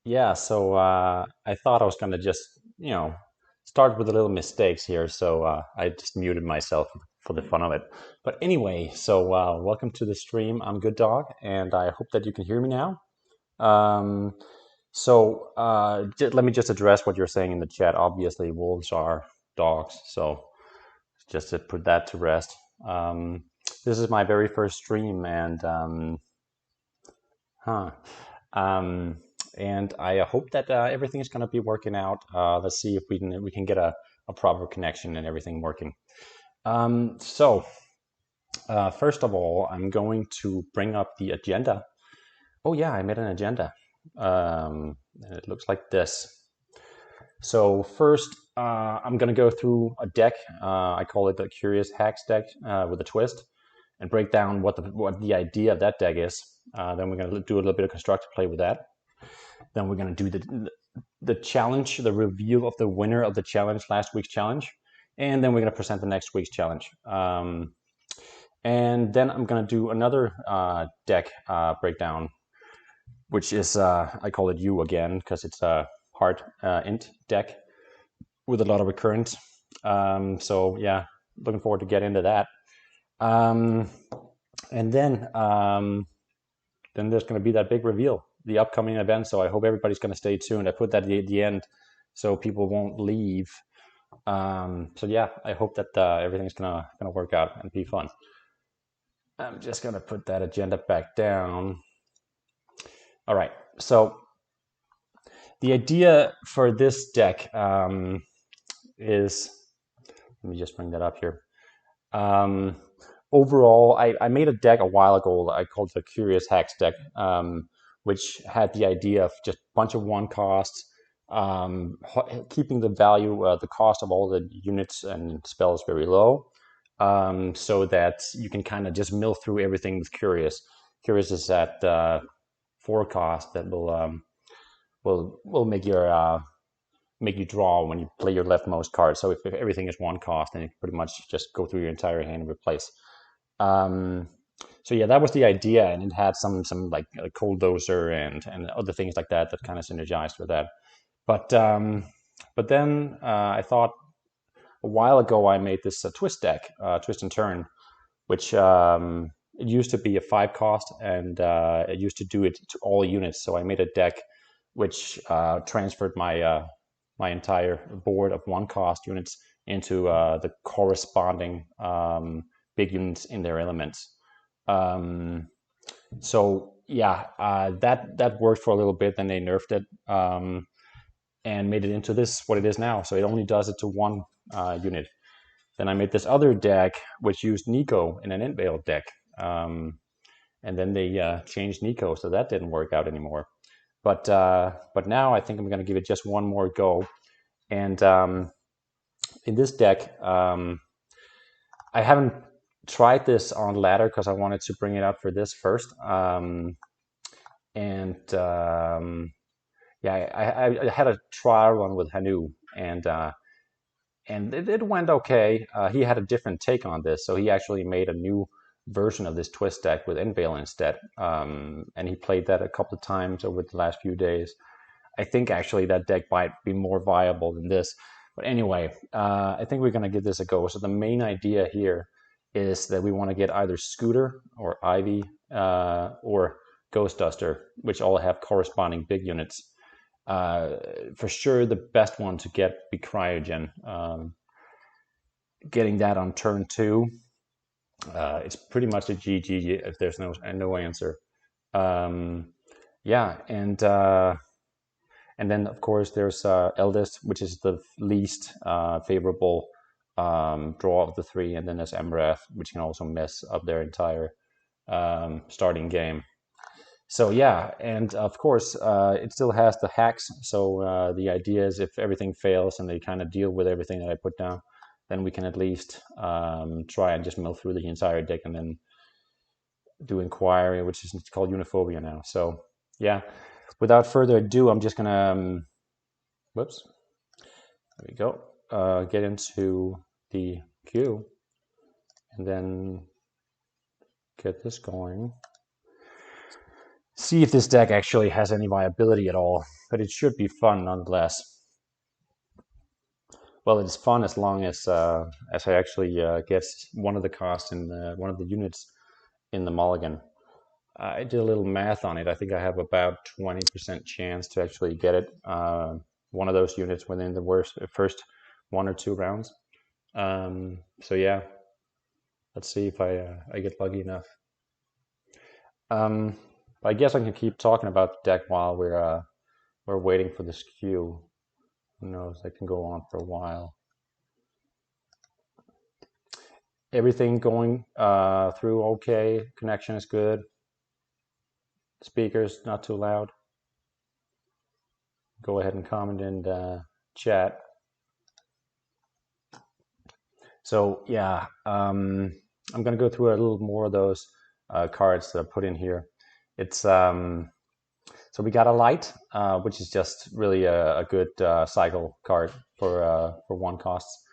Yeah, so I thought I was gonna just, start with a little mistakes here. So I just muted myself for the fun of it. But anyway, so welcome to the stream. I'm GoodDog, and I hope that you can hear me now. Um, let me just address what you're saying in the chat. Obviously, wolves are dogs, so just to put that to rest. This is my very first stream, and Huh. Um, and I hope that everything is going to be working out. Let's see if we can get a proper connection and everything working. First of all, I'm going to bring up the agenda. Oh yeah, I made an agenda. And it looks like this. So first, I'm going to go through a deck. I call it the Curious Hacks deck with a twist, and break down what the idea of that deck is. Then we're going to do a little bit of constructive play with that. Then we're going to do the challenge, the reveal of the winner of the challenge, last week's challenge, and then we're going to present the next week's challenge. And then I'm going to do another deck breakdown, which is I call it U again because it's a hard int deck with a lot of recurrence. So yeah, looking forward to get into that. And then there's going to be that big reveal, the upcoming event. So I hope everybody's going to stay tuned. I put that at the end so people won't leave. So yeah, I hope that everything's gonna work out and be fun. I'm just gonna put that agenda back down. All right. So the idea for this deck is, let me just bring that up here. Overall, I made a deck a while ago. I called it the Curious Hacks deck, which had the idea of just a bunch of one costs, keeping the value, the cost of all the units and spells very low, so that you can kind of just mill through everything with Curious. Curious is that 4 cost that will make you draw when you play your leftmost card. So if everything is 1 cost, then you can pretty much just go through your entire hand and replace. So yeah, that was the idea, and it had some like a cold doser and other things like that kind of synergized with that. But then I thought a while ago I made this twist deck, twist and turn, which it used to be a 5 cost, and it used to do it to all units. So I made a deck which transferred my entire board of 1 cost units into the corresponding big units in their elements. So yeah, that worked for a little bit. Then they nerfed it and made it into this what it is now. So it only does it to 1 unit. Then I made this other deck which used Nico in an Intvale deck, and then they changed Nico, so that didn't work out anymore. But now I think I'm going to give it just one more go. And in this deck, I haven't tried this on ladder because I wanted to bring it up for this first. Yeah, I had a trial run with Hanu, and it went okay. He had a different take on this, so he actually made a new version of this twist deck with Envale instead, and he played that a couple of times over the last few days. I think actually that deck might be more viable than this. But anyway, I think we're going to give this a go. So the main idea here is that we want to get either Scooter or Ivy or Ghost Duster, which all have corresponding big units. For sure, the best one to get be Cryogen. Getting that on turn 2, it's pretty much a GG if there's no answer. Yeah, and then, of course, there's Eldest, which is the least favorable draw of the 3. And then there's Emrath, which can also mess up their entire starting game. So yeah, and of course, it still has the hacks. So the idea is if everything fails and they kind of deal with everything that I put down, then we can at least try and just mill through the entire deck and then do Inquiry, which is called Uniphobia now. So yeah, without further ado, I'm just gonna, whoops, there we go, get into the queue and then get this going. see if this deck actually has any viability at all, but it should be fun nonetheless. Well, it's fun as long as I actually get one of the costs in one of the units in the mulligan. I did a little math on it. I think I have about 20% chance to actually get it, one of those units within the first 1 or 2 rounds. So yeah, let's see if I get lucky enough. I guess I can keep talking about the deck while we're waiting for this queue. Who knows? That can go on for a while. Everything going through okay. Connection is good. Speakers not too loud. Go ahead and comment and chat. So yeah, I'm going to go through a little more of those cards that I put in here. It's so we got a light, which is just really a good cycle card for 1 costs.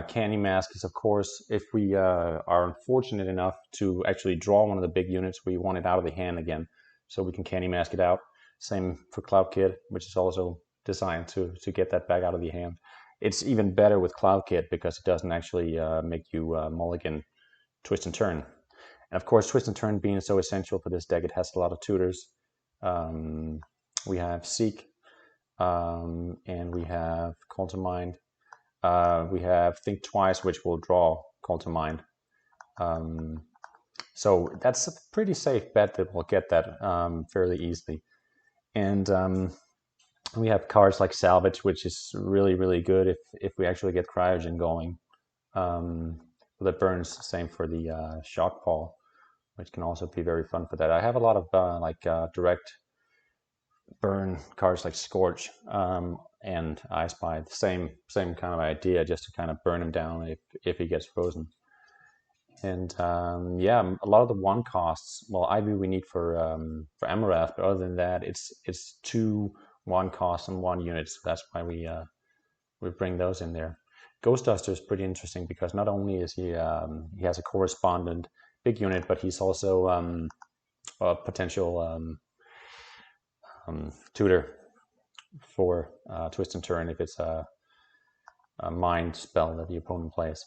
Candy Mask is, of course, if we are unfortunate enough to actually draw one of the big units, we want it out of the hand again, so we can Candy Mask it out. Same for Cloud Kid, which is also designed to get that back out of the hand. It's even better with Cloud Kid because it doesn't actually make you mulligan Twist and Turn. And of course, Twist and Turn being so essential for this deck, it has a lot of tutors. We have Seek, and we have Call to Mind. We have Think Twice, which will draw Call to Mind. So that's a pretty safe bet that we'll get that fairly easily. And we have cards like Salvage, which is really, really good if we actually get Cryogen going. That burns. Same for the Shock Paw, which can also be very fun for that. I have a lot of direct burn cards like Scorch and I Spy. The same kind of idea, just to kind of burn him down if he gets frozen. And yeah, a lot of the 1 costs. Well, Ivy we need for Amarath, but other than that, it's 2 1 costs and 1 unit. So that's why we bring those in there. Ghost Duster is pretty interesting because not only is he has a correspondent big unit, but he's also a potential tutor for Twist and Turn if it's a mind spell that the opponent plays.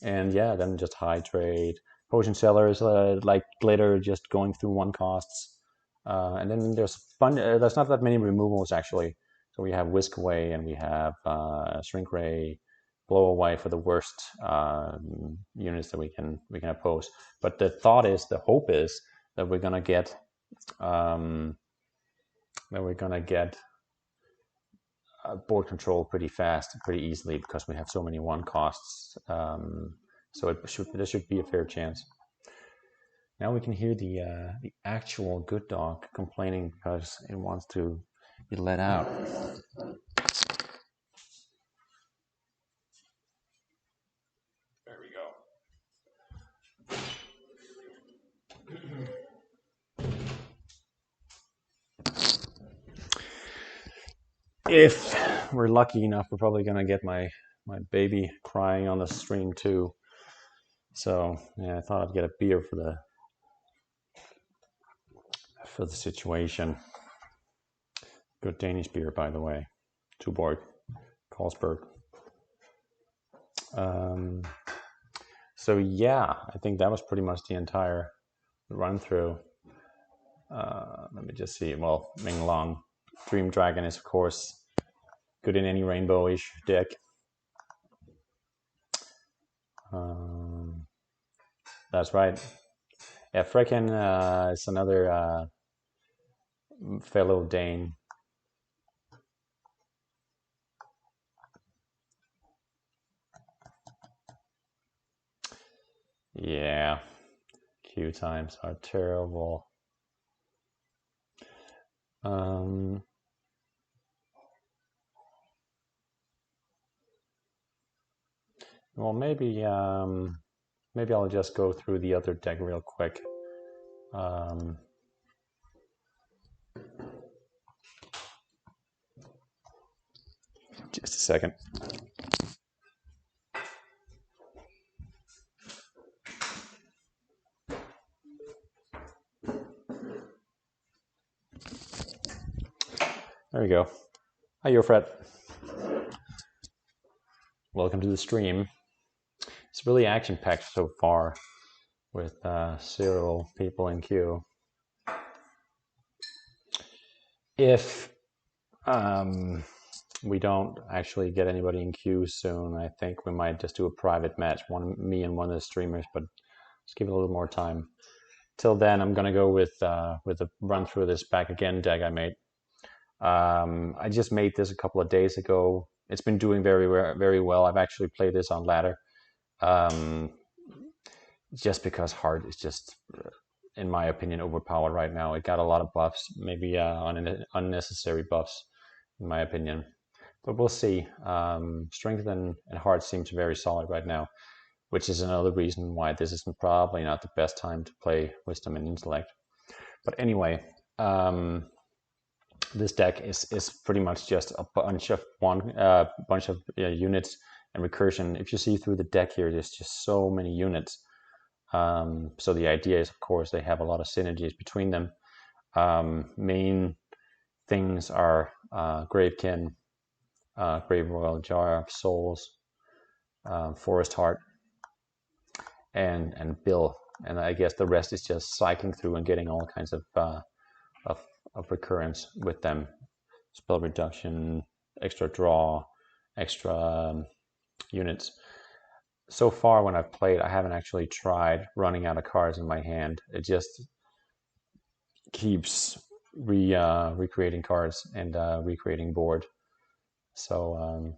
And yeah, then just Hydrate. Potion Sellers, like Glitter, just going through 1 costs. And then there's not that many removals actually. So we have Whisk Away and we have Shrink Ray, Blow Away for the worst units that we can oppose. But the hope is that we're gonna get board control pretty fast, pretty easily, because we have so many 1 costs. So there should be a fair chance. Now we can hear the actual GoodDog complaining because it wants to be let out. There we go. If we're lucky enough, we're probably gonna get my baby crying on the stream too. So yeah, I thought I'd get a beer for the situation. Good Danish beer, by the way. Tuborg, Carlsberg. So yeah, I think that was pretty much the entire run through. Let me just see. Well, Ming Long, Dream Dragon is of course good in any rainbowish deck. That's right. Yeah, Frecken is another fellow Dane. Yeah, queue times are terrible. Well, maybe I'll just go through the other deck real quick. Just a second. There we go. Hi, you're Fred. Welcome to the stream. It's really action-packed so far with 0 people in queue. If we don't actually get anybody in queue soon, I think we might just do a private match, me and one of the streamers, but let's give it a little more time. Till then, I'm gonna go with a run through this back again deck I made. I just made this a couple of days ago. It's been doing very, very well. I've actually played this on ladder, just because hard is just, in my opinion, overpowered right now. It got a lot of buffs, maybe unnecessary buffs, in my opinion. But we'll see. Strength and hard seems very solid right now, which is another reason why this is probably not the best time to play Wisdom and Intellect. But anyway, this deck is pretty much just a bunch of units and recursion. If you see through the deck here, there's just so many units. So the idea is, of course, they have a lot of synergies between them. Main things are Gravekin, Grave Royal Jar of Souls, Forest Heart, and Bill. And I guess the rest is just cycling through and getting all kinds of recurrence with them. Spell reduction, extra draw, extra units. So far when I've played, I haven't actually tried running out of cards in my hand. It just keeps recreating cards and recreating board. So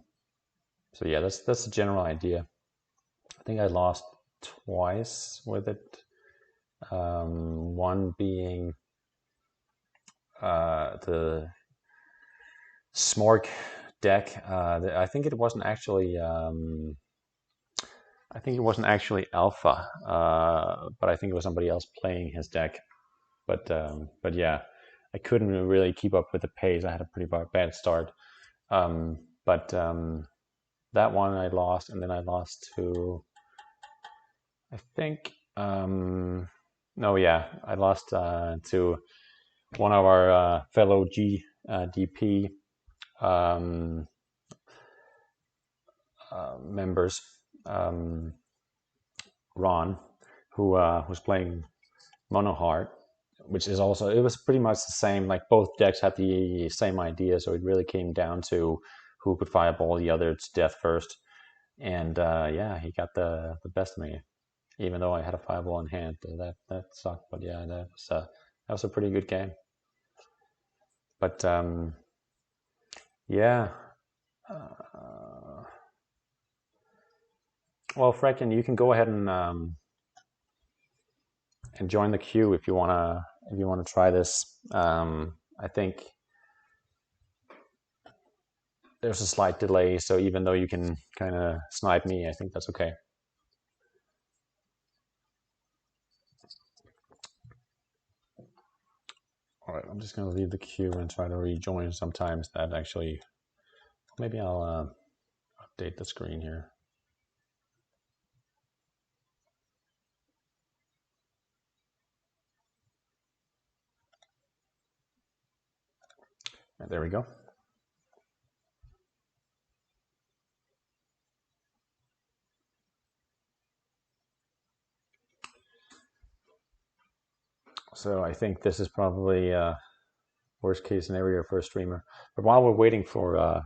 yeah, that's the general idea. I think I lost twice with it. One being the Smork deck. I think it wasn't actually Alpha, but I think it was somebody else playing his deck. But yeah, I couldn't really keep up with the pace. I had a pretty bad start. But that one I lost, and then I lost to, I think, I lost to one of our fellow DP members, Ron, who was playing Mono Heart, which is also, it was pretty much the same, like both decks had the same idea, so it really came down to who could fireball the other to death first. And yeah, he got the best of me, even though I had a fireball in hand. That sucked, but yeah, that was a pretty good game. But yeah. Well, Frecken, you can go ahead and join the queue if you wanna try this. I think there's a slight delay, so even though you can kind of snipe me, I think that's okay. All right, I'm just gonna leave the queue and try to rejoin. Sometimes that actually, maybe I'll update the screen here. And there we go. So I think this is probably worst case scenario for a streamer. But while we're waiting for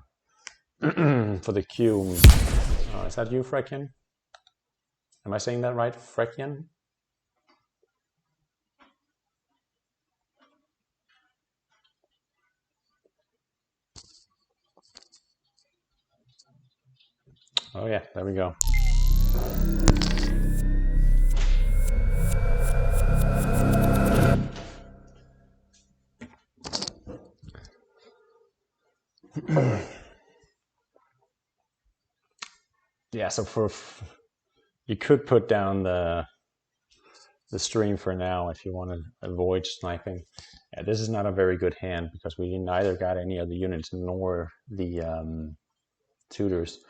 for the queue, is that you, Frecken? Am I saying that right, Frecken? Oh yeah, there we go. Yeah, so you could put down the stream for now if you want to avoid sniping. Yeah, this is not a very good hand because we neither got any of the units nor the tutors.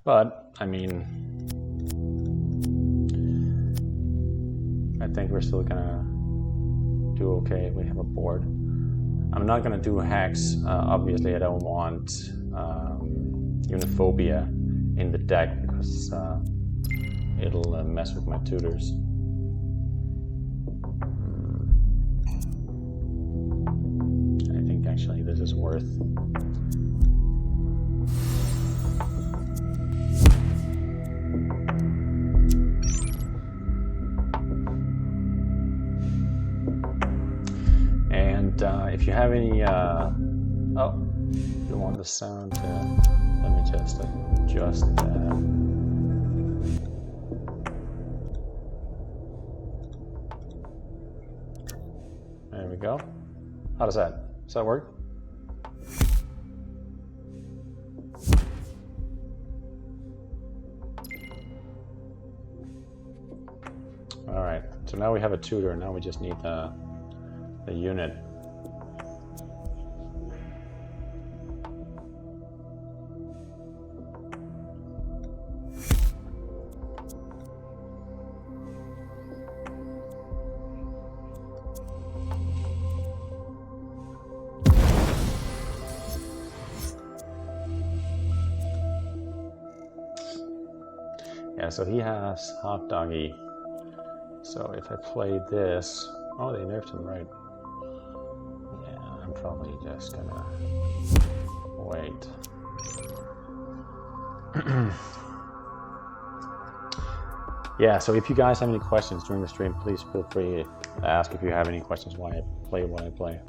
But I mean, I think we're still gonna do okay. We have a board. I'm not gonna do hacks. Obviously, I don't want Uniphobia in the deck because it'll mess with my tutors. I think actually this is worth. And if you have any, oh, you want the sound to, let me just adjust that. There we go. How does that work? All right, so now we have a tutor. Now we just need the unit. Yeah, so he has Hot Doggy. So if I play this, oh, they nerfed him, right? Yeah, I'm probably just gonna wait. Yeah, so if you guys have any questions during the stream, please feel free to ask if you have any questions why I play what I play.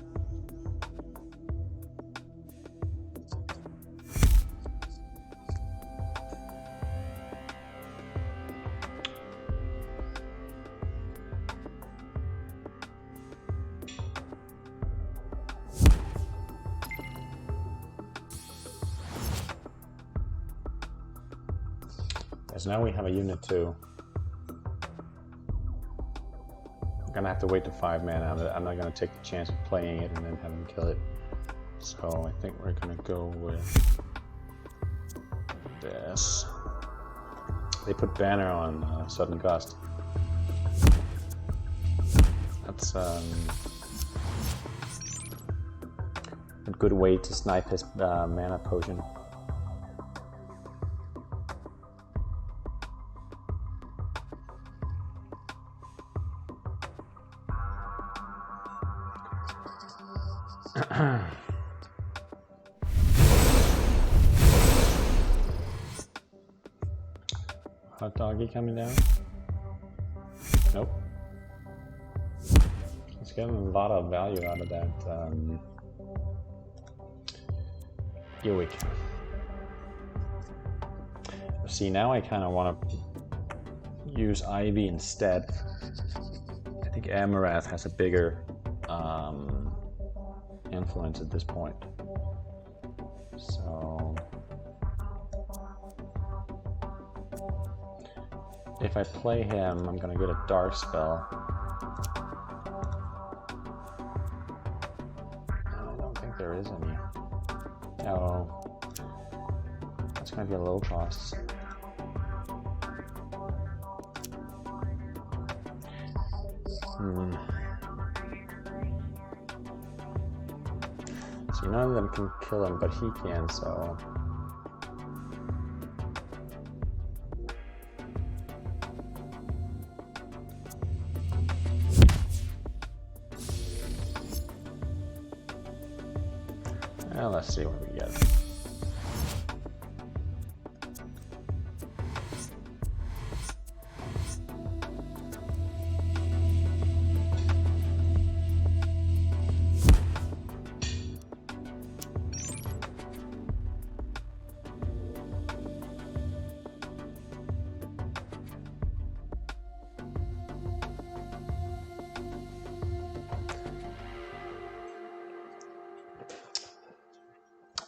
So now we have a unit 2. I'm gonna have to wait to 5 mana. I'm not gonna take the chance of playing it and then having to kill it. So I think we're gonna go with this. They put banner on Sudden Gust. That's a good way to snipe his mana potion. Hot Doggy coming down? Nope. Let's get a lot of value out of that Ewick. See, now I kind of want to use Ivy instead. I think Amarath has a bigger influence at this point. So if I play him, I'm gonna get a dark spell. I don't think there is any. Oh, that's gonna be a low cost. See, none of them can kill him, but he can, so. Well, let's see what we get.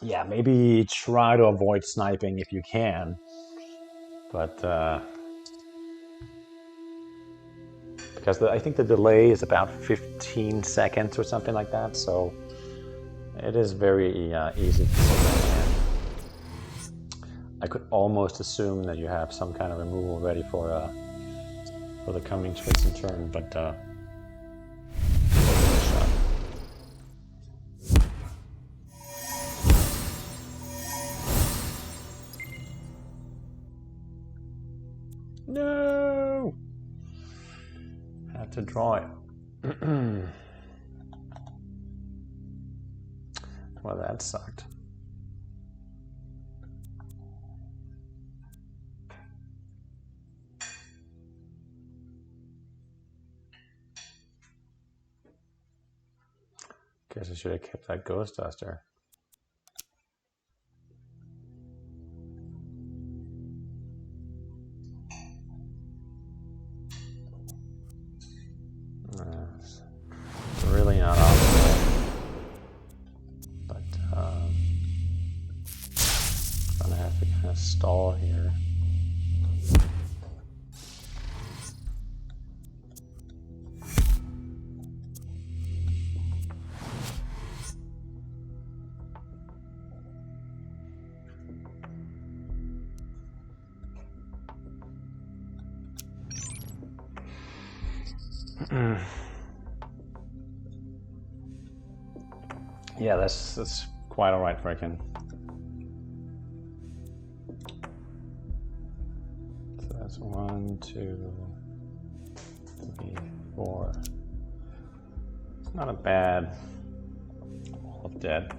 Yeah, maybe try to avoid sniping if you can, but because I think the delay is about 15 seconds or something like that, so it is very easy to snip. I could almost assume that you have some kind of removal ready for the coming twists and turn, but No! Had to draw it. Well, that sucked. Guess I should have kept that ghost duster. It's really not optimal, but I'm gonna have to kind of stall here. Yeah, that's quite all right, freaking. So that's 1, 2, 3, 4. It's not a bad wall of dead.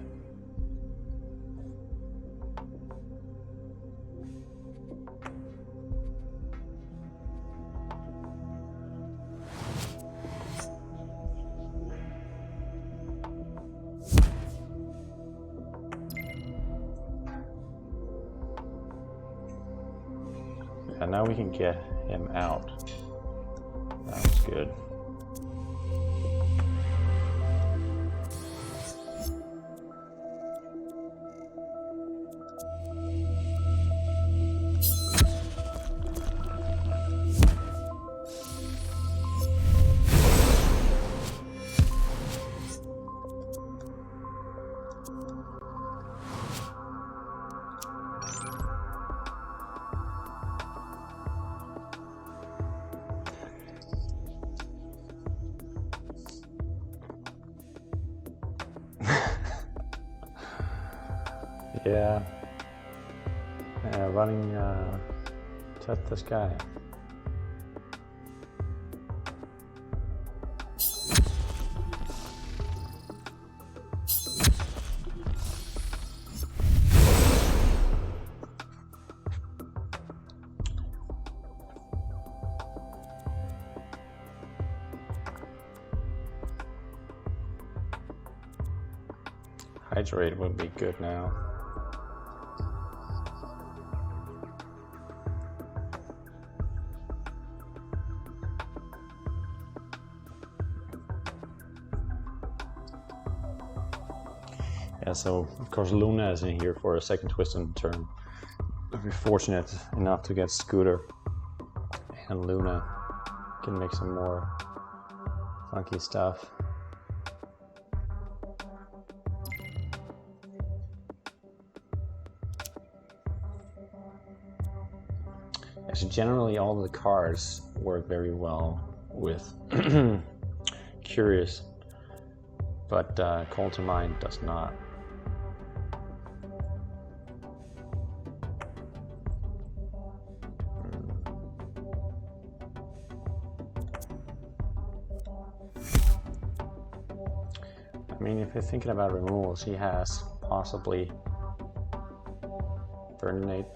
And now we can get him out. That was good. Yeah, running touch the sky. Hydrate would be good now. Yeah, so of course Luna is in here for a second twist in the turn. If we're fortunate enough to get Scooter, and Luna can make some more funky stuff. Actually, generally all of the cards work very well with Curious, but Call to Mind does not. I mean, if you're thinking about removals, he has possibly Burninate.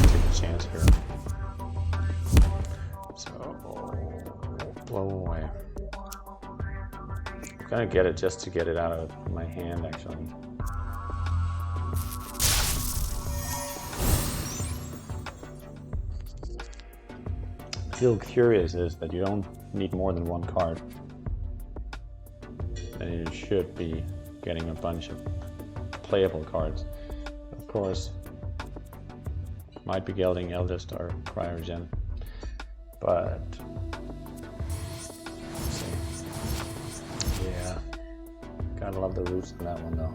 Take a chance here. So, blow away. I'm gonna get it just to get it out of my hand, actually. Feel Curious is that you don't need more than one card, and you should be getting a bunch of playable cards. Of course, might be gelding Eldest or Cryogen, but let's see. Yeah, gotta love the roots in that one though.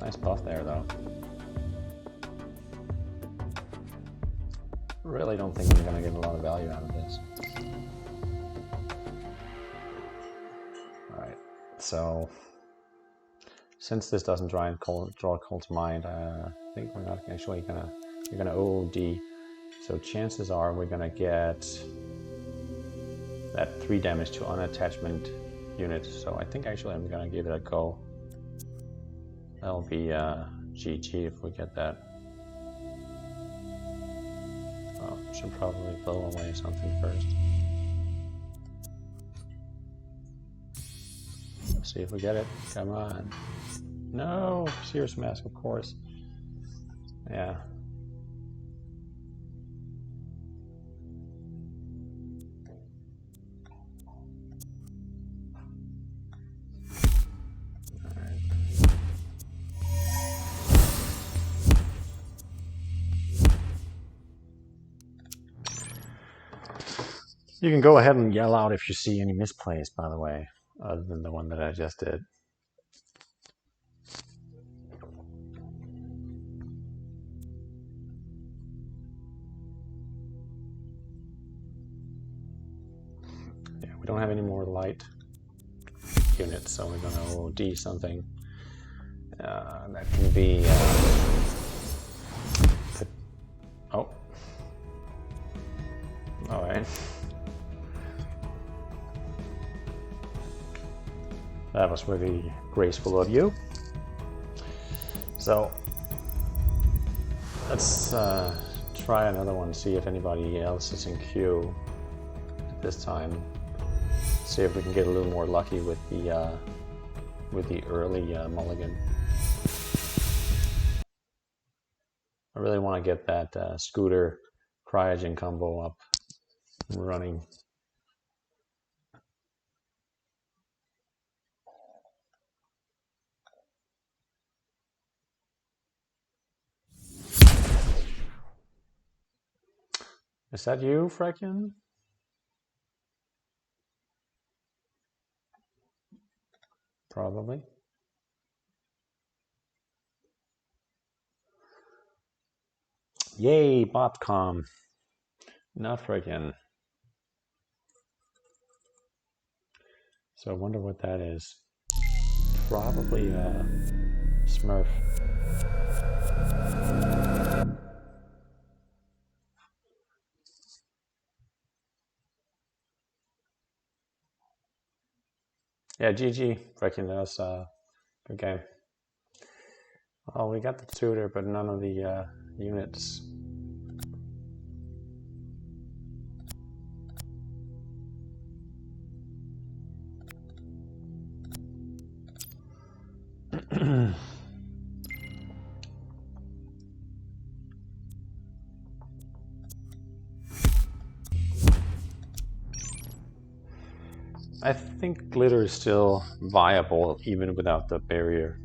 Nice buff there though. Really don't think I'm gonna get a lot of value out of this. Alright, so since this doesn't draw a call to mind, I think we're not actually gonna, you're gonna OOD. So chances are we're gonna get that 3 damage to unattachment unit. So I think actually I'm gonna give it a go. That'll be GG if we get that. Oh, should probably blow away something first. Let's see if we get it. Come on. No, Seer's Mask, of course. Yeah. You can go ahead and yell out if you see any misplays, by the way, other than the one that I just did. Yeah, we don't have any more light units, so we're going to OD something. That can be... oh. Alright. That was really graceful of you. So let's try another one, see if anybody else is in queue at this time. See if we can get a little more lucky with the early mulligan. I really want to get that Scooter Cryogen combo up and running. Is that you, Frecken? Probably. Yay, Botcom. Not Frecken. So I wonder what that is. Probably Smurf. Yeah, GG, Frecken, that was a good game. Well, we got the tutor, but none of the units. I think glitter is still viable even without the barrier.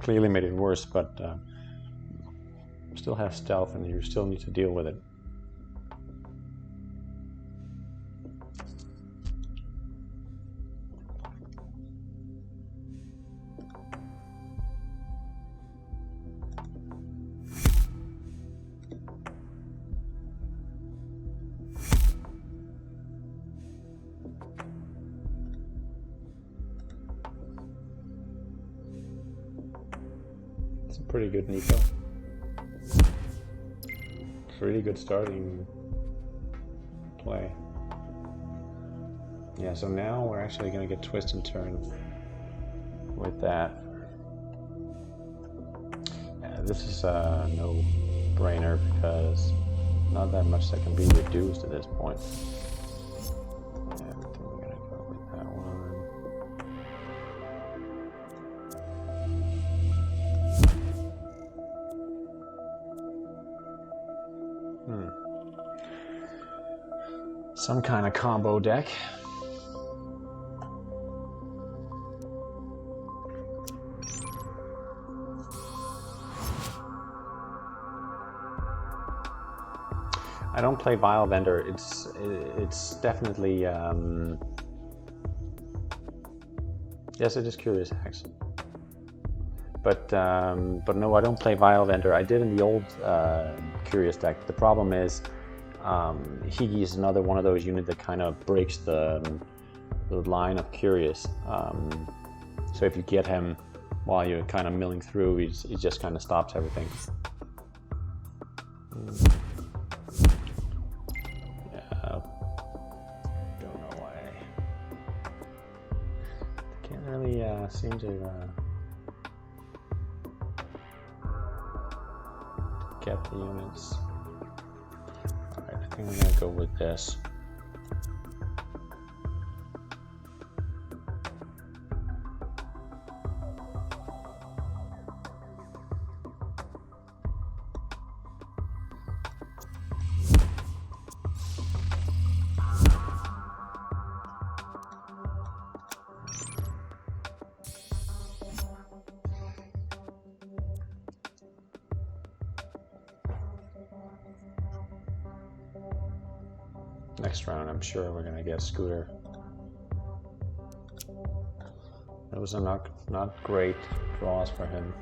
Clearly made it worse, but still have stealth and you still need to deal with it. It's a pretty good Nico. It's a really good starting play. Yeah, so now we're actually going to get twist and turn with that. Yeah, this is a no-brainer because not that much that can be reduced at this point. Yeah, I think we're going to go with that one. Some kind of combo deck. I don't play Vile Vendor. It's definitely yes, it is Curious Hacks. But no, I don't play Vile Vendor. I did in the old Curious deck. The problem is He is another one of those units that kind of breaks the line of curious. So if you get him while you're kind of milling through, he just kind of stops everything. Yeah, don't know why. Can't really seem to get the units. Alright, I think I'm gonna go with this. Next round, I'm sure we're gonna get Scooter. Those are not great draws for him.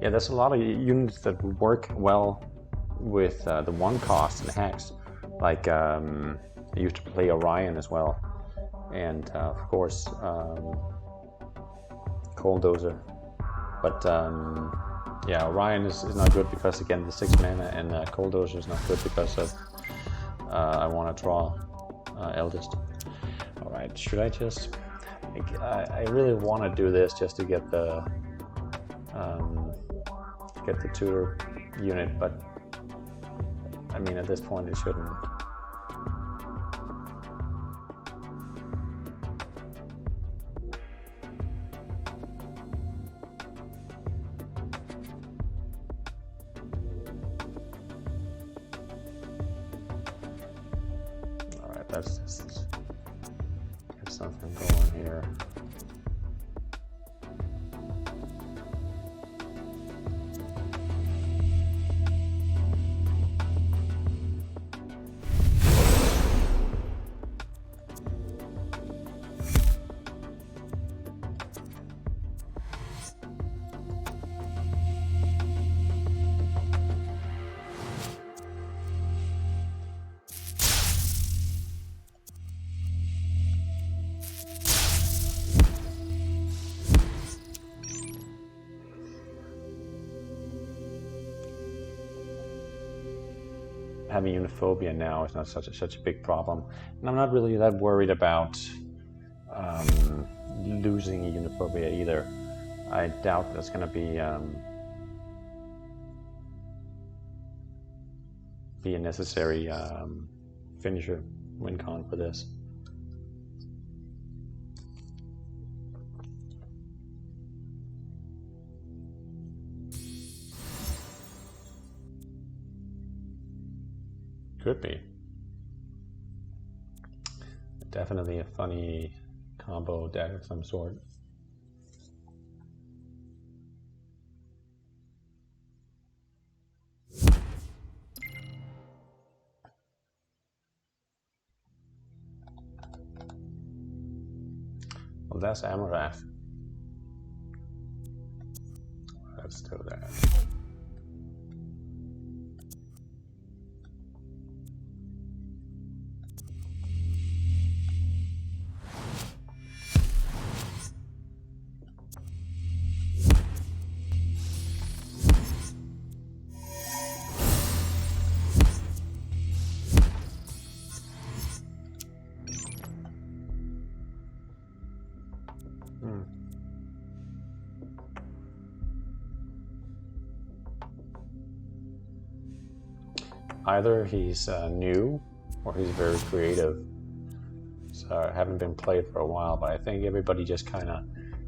Yeah, there's a lot of units that work well with the one cost and hacks. Like I used to play Orion as well, and of course Coaldozer. But yeah, Orion is not good because, again, the 6 mana, and Coaldozer is not good because of I want to draw Eldest. Alright, should I just... I really want to do this just to get the tutor unit, but I mean, at this point it shouldn't. Let's just get something going here. Having Uniphobia now is not such a big problem, and I'm not really that worried about losing Uniphobia either. I doubt that's going to be a necessary finisher win con for this. Could be. Definitely a funny combo deck of some sort. Well, that's Amarath. Let's do that. Either he's new or he's very creative. So I haven't been played for a while, but I think everybody just kind of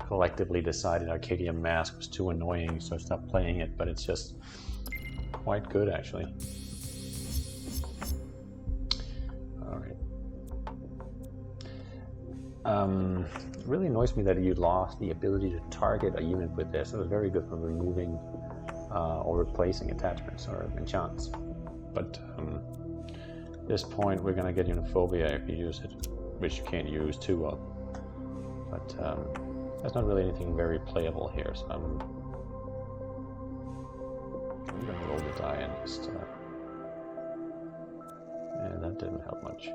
collectively decided Arcadium Mask was too annoying, so I stopped playing it, but it's just quite good actually. Alright. It really annoys me that you lost the ability to target a unit with this. It was very good for removing or replacing attachments or enchants. But at this point we're gonna get Uniphobia if you use it, which you can't use two of. But there's not really anything very playable here, so I'm Just, and that didn't help much.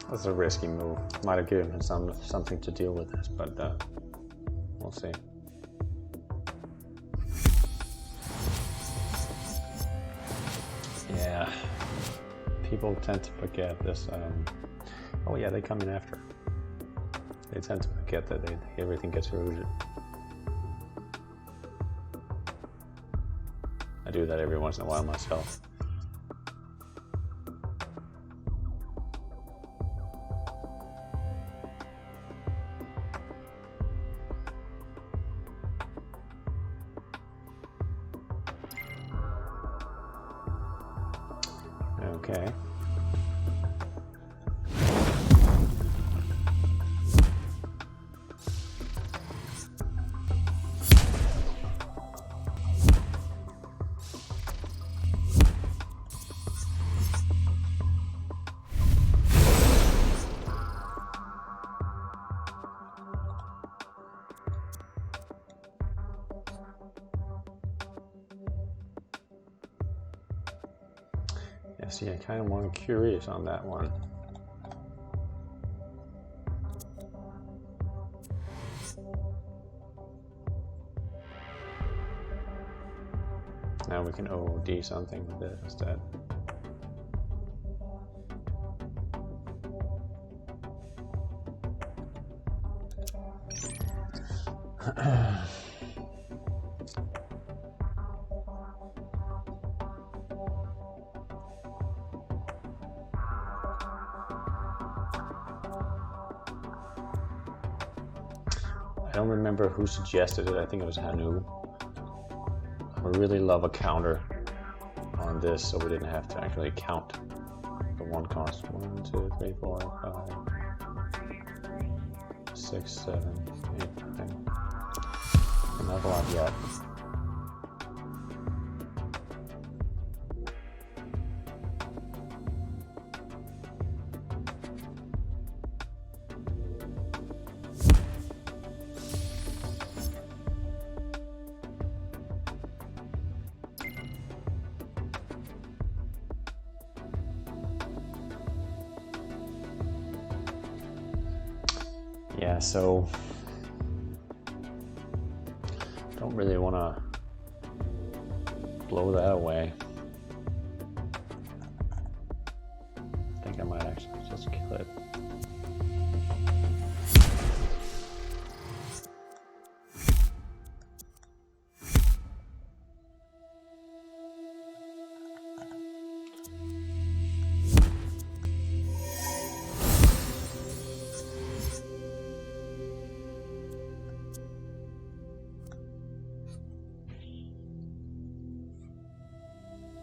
That's a risky move. Might have given him something to deal with this, but we'll see. Yeah, people tend to forget this. Oh yeah, they come in after. They tend to forget that everything gets rooted. I do that every once in a while myself. Okay. See, I kind of more curious on that one. Now we can OD something with it instead. I don't remember who suggested it. I think it was Hanoo. I would really love a counter on this so we didn't have to actually count the one cost. 1, 2, 3, 4, 5, 6, 7, 8, 9. Not a lot yet. Yeah, so don't really want to blow that away. I think I might actually just kill it.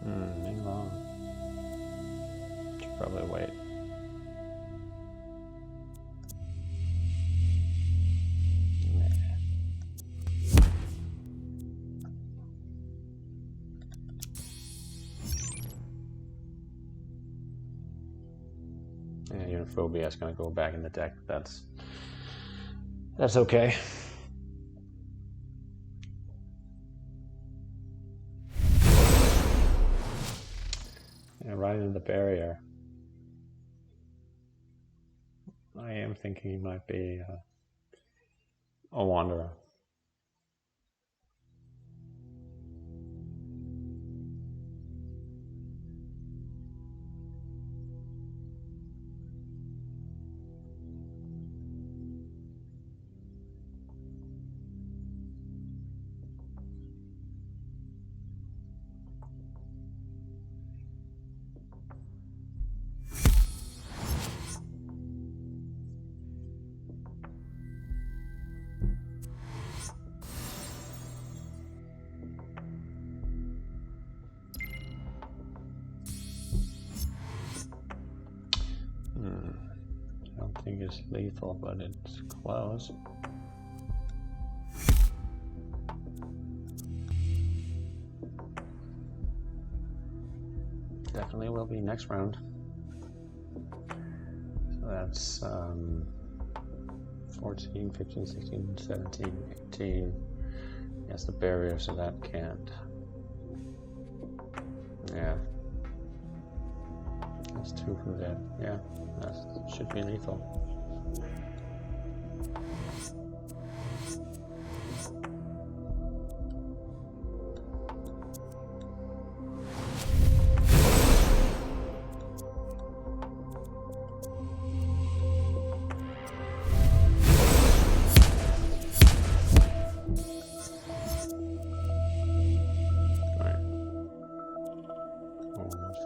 Hang on. Should probably wait. Yeah, Uniphobia is going to go back in the deck. That's okay. Yeah, right into the barrier. I am thinking he might be a wanderer. I don't think it's lethal, but it's close. definitely will be next round. So that's 14, 15, 16, 17, 18. Yes, the barrier, so that can't. Yeah. That's 2 from there. Yeah, that should be lethal.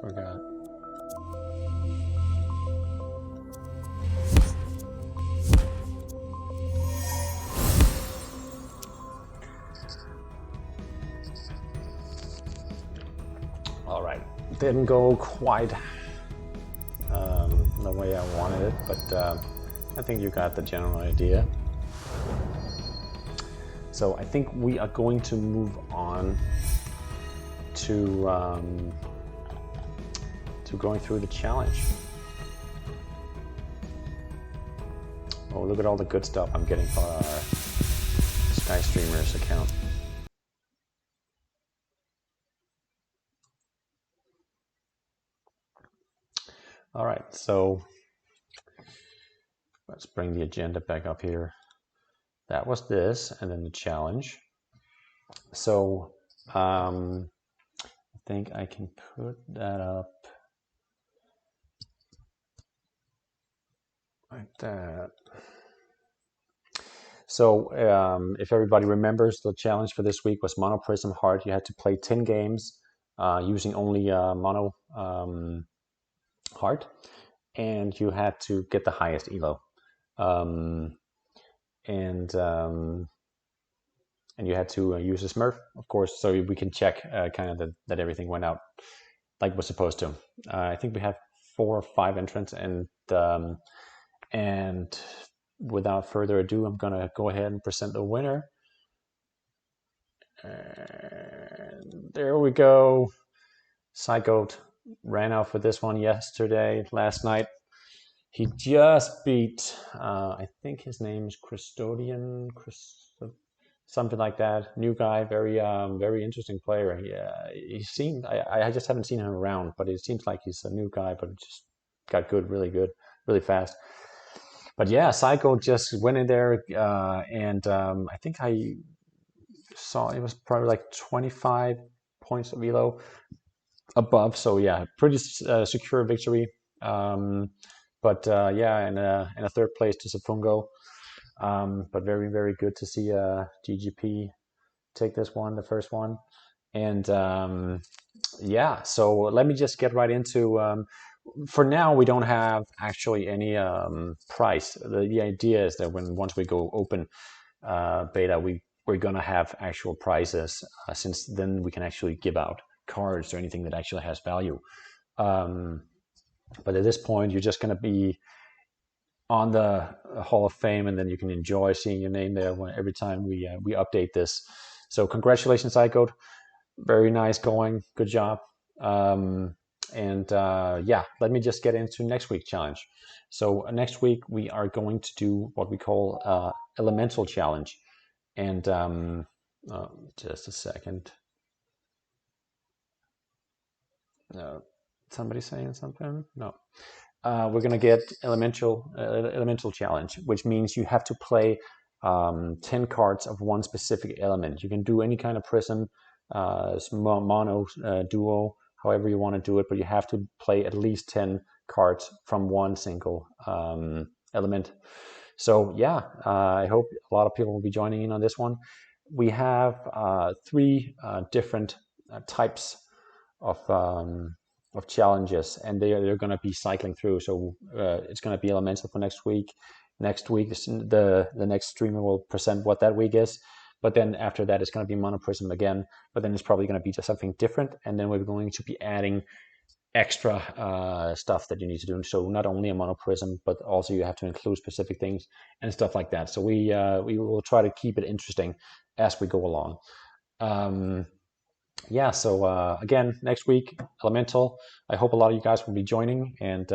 Forgot. All right, didn't go quite the way I wanted it, but I think you got the general idea. So I think we are going to move on to going through the challenge. Oh, look at all the good stuff I'm getting for our SkyStreamers account. All right, so let's bring the agenda back up here. That was this, and then the challenge. So I think I can put that up like that. So if everybody remembers, the challenge for this week was Mono Prism Heart. You had to play 10 games using only Mono Heart, and you had to get the highest elo. And you had to use a Smurf, of course, so we can check kind of that everything went out like was supposed to. I think we have 4 or 5 entrants, and without further ado, I'm gonna go ahead and present the winner. And there we go. Icicle ran out for this one last night. He just beat, I think his name is Custodian, something like that. New guy, very interesting player. He seemed, I just haven't seen him around, but it seems like he's a new guy, but just got good, really fast. But yeah, Icicle just went in there, and I think I saw it was probably like 25 points of elo above. So yeah, pretty secure victory. Yeah, and a third place to Safungo. But very good to see GGP take this one, the first one. And yeah, so let me just get right into. For now, we don't have actually any price. The idea is that once we go open beta, we're gonna have actual prizes, since then we can actually give out cards or anything that actually has value. But at this point, you're just gonna be on the Hall of Fame, and then you can enjoy seeing your name there every time we update this. So congratulations, Icicle. Very nice going. Good job. Yeah, let me just get into next week's challenge. So next week we are going to do what we call elemental challenge. And just a second. Somebody saying something? No. We're gonna get elemental challenge, which means you have to play 10 cards of one specific element. You can do any kind of prism, mono, duo, however you want to do it, but you have to play at least 10 cards from one single element. So yeah, I hope a lot of people will be joining in on this one. We have 3 different types of challenges, and they're going to be cycling through. So it's going to be elemental for next week. Next week, the next streamer will present what that week is. But then after that, it's going to be monoprism again. But then it's probably going to be just something different. And then we're going to be adding extra stuff that you need to do. So not only a monoprism, but also you have to include specific things and stuff like that. So we will try to keep it interesting as we go along. yeah, so again, next week, Elemental. I hope a lot of you guys will be joining, and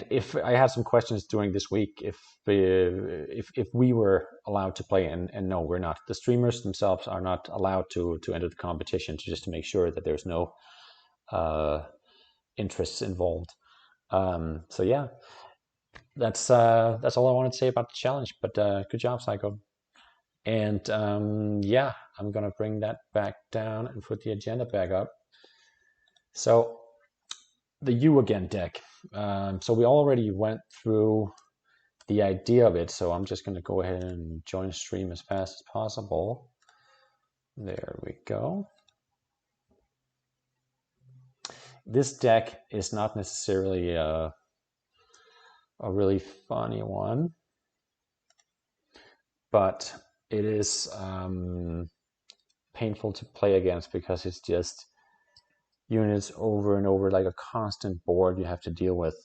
if I had some questions during this week, if we were allowed to play, and no, we're not. The streamers themselves are not allowed to enter the competition, just to make sure that there's no interests involved. So yeah, that's all I wanted to say about the challenge. But good job, Psycho. And yeah, I'm gonna bring that back down and put the agenda back up. So the You Again deck. So we already went through the idea of it, so I'm just going to go ahead and join stream as fast as possible. There we go. This deck is not necessarily a really funny one, but it is painful to play against because it's just units over and over, like a constant board you have to deal with.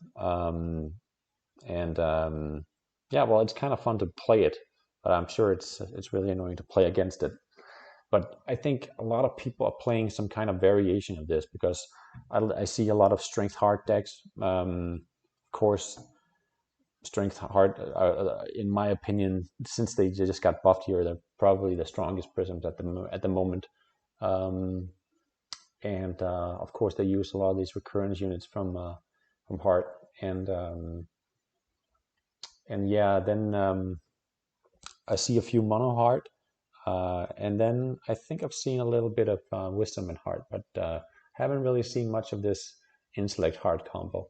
Yeah, well, it's kind of fun to play it, but I'm sure it's really annoying to play against it. But I think a lot of people are playing some kind of variation of this, because I see a lot of strength hard decks. Of course, strength hard, in my opinion, since they just got buffed here, they're probably the strongest prisms at the moment. Of course, they use a lot of these recurrence units from Heart, and yeah, then I see a few mono Heart, and then I think I've seen a little bit of Wisdom and Heart, but haven't really seen much of this Intellect Heart combo.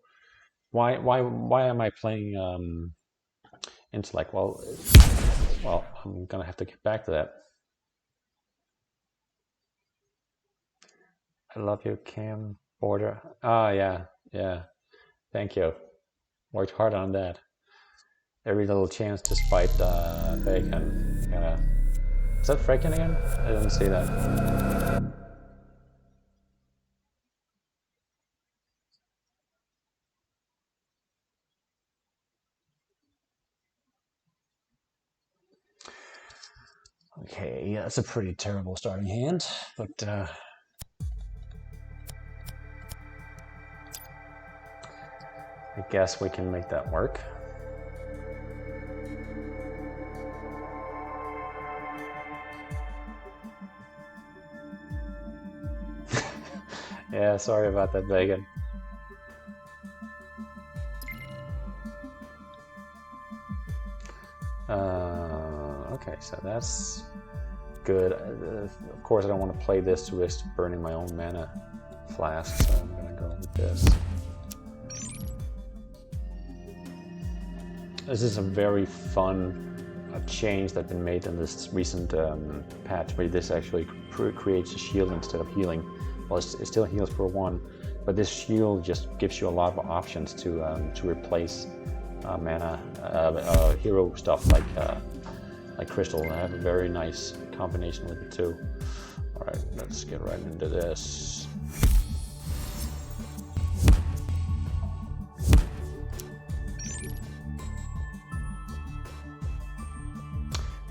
Why am I playing Intellect? Well, I'm gonna have to get back to that. I love you, Cam Border. Yeah. Thank you. Worked hard on that. Every little chance to spite Bacon. Yeah. Is that Freakin again? I didn't see that. Okay, yeah, that's a pretty terrible starting hand, but I guess we can make that work. Yeah, sorry about that, Bacon. Okay, so that's good. Of course, I don't want to play this to risk burning my own mana flask, so I'm going to go with this. This is a very fun change that's been made in this recent patch, where this actually creates a shield instead of healing. Well, it still heals for 1, but this shield just gives you a lot of options to replace mana, hero stuff like Crystal. I have a very nice combination with it too. All right, let's get right into this.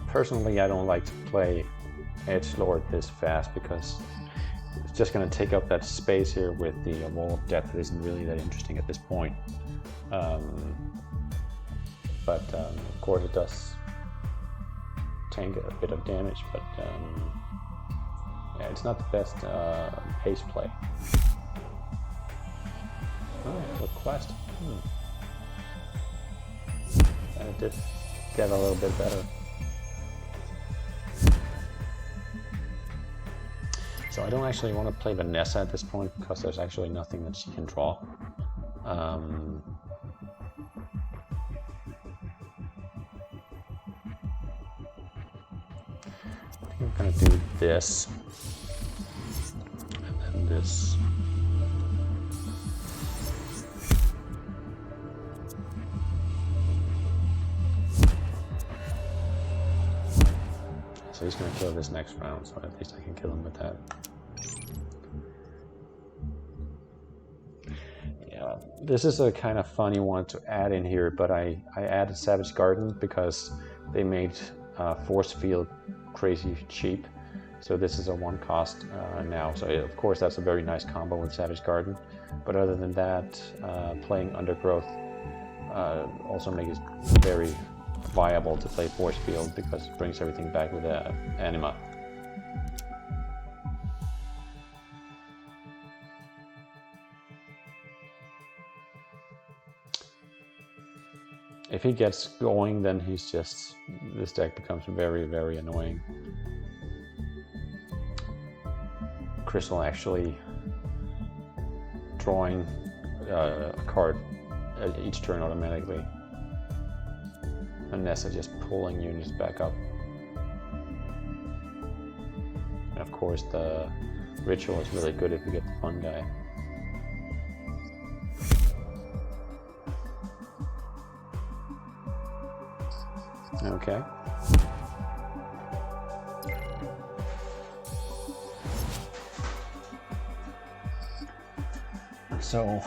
Personally, I don't like to play Edgelord this fast, because it's just going to take up that space here with the Wall of Death that isn't really that interesting at this point. But of course it does tank a bit of damage, but yeah, it's not the best pace play. Oh, request. And it did get a little bit better. So I don't actually want to play Vanessa at this point, because there's actually nothing that she can draw. I'm going to do this, and then this. So he's going to kill this next round, so at least I can kill him with that. Yeah, this is a kind of funny one to add in here, but I added Savage Garden because they made Force Field crazy cheap, So this is a 1 cost now. So of course that's a very nice combo with Savage Garden. But other than that, playing Undergrowth also makes it very viable to play Force Field because it brings everything back with Anima. If he gets going, then this deck becomes very, very annoying. Crystal actually drawing a card each turn automatically. And Nessa just pulling units back up. And of course the ritual is really good if you get the fun guy. Okay. So,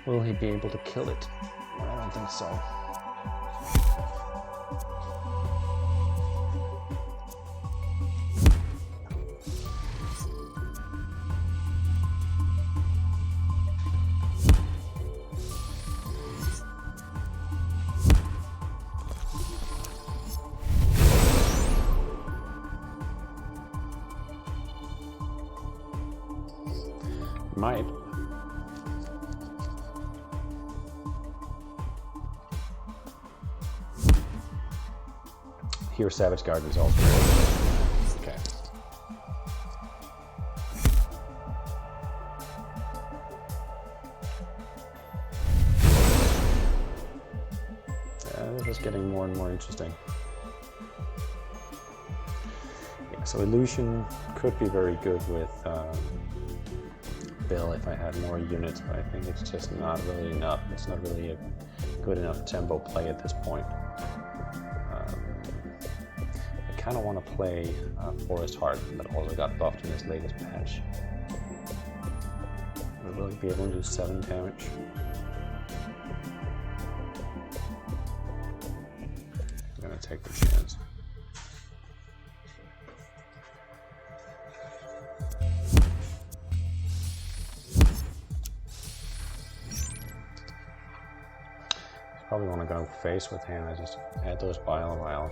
will he be able to kill it? I don't think so. Might. Here, Savage Garden is also okay. This is getting more and more interesting. Yeah, so Illusion could be very good with Bill if I had more units, but I think it's just not really enough. It's not really a good enough tempo play at this point. I kind of want to play Forest Heart that also got buffed in this latest patch. Will he be able to do 7 damage? I'm gonna take the chance. Probably want to go face with him. I just add those Vial.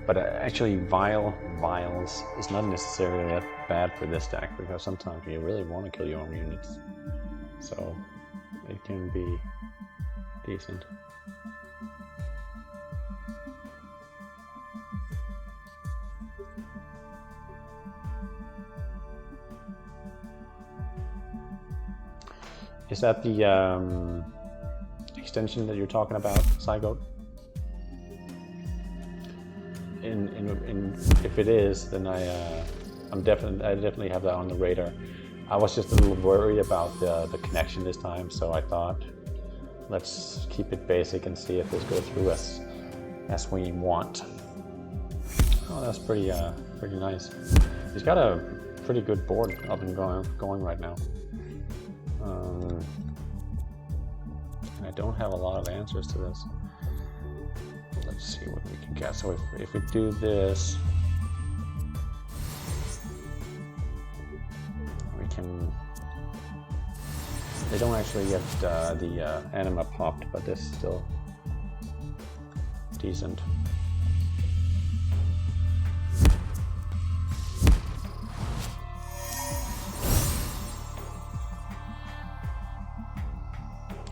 But actually, Vials is not necessarily that bad for this deck because sometimes you really want to kill your own units. So it can be decent. Is that the extension that you're talking about, Icicle? If it is, then I definitely have that on the radar. I was just a little worried about the connection this time, so I thought let's keep it basic and see if this goes through as we want. Oh, that's pretty nice. He's got a pretty good board up and going right now. I don't have a lot of answers to this. Let's see what we can get. So if we do this, we can. They don't actually get the anima popped, but this is still decent.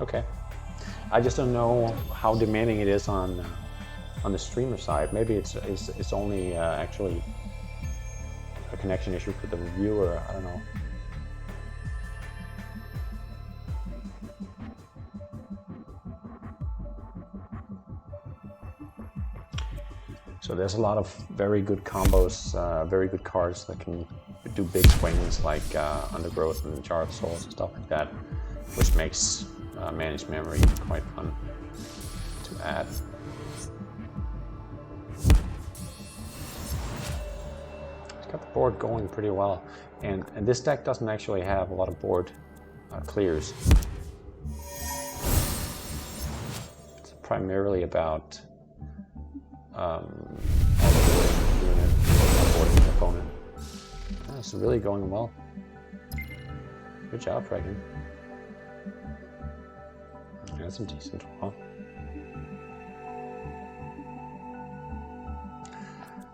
Okay. I just don't know how demanding it is on the streamer side. Maybe it's only actually a connection issue for the viewer. I don't know. So there's a lot of very good combos, very good cards that can do big swings like Undergrowth and Jar of Souls and stuff like that, which makes Managed Memory quite fun to add. It's got the board going pretty well, and this deck doesn't actually have a lot of board clears. It's primarily about avoiding the opponent. This is really going well. Good job, Freaking. That's a decent draw.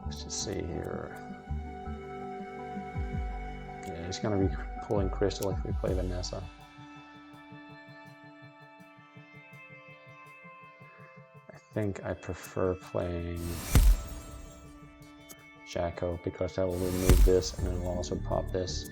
Let's just see here. Yeah, he's gonna be pulling Crystal if we play Vanessa. I think I prefer playing Jacko because that will remove this and it will also pop this.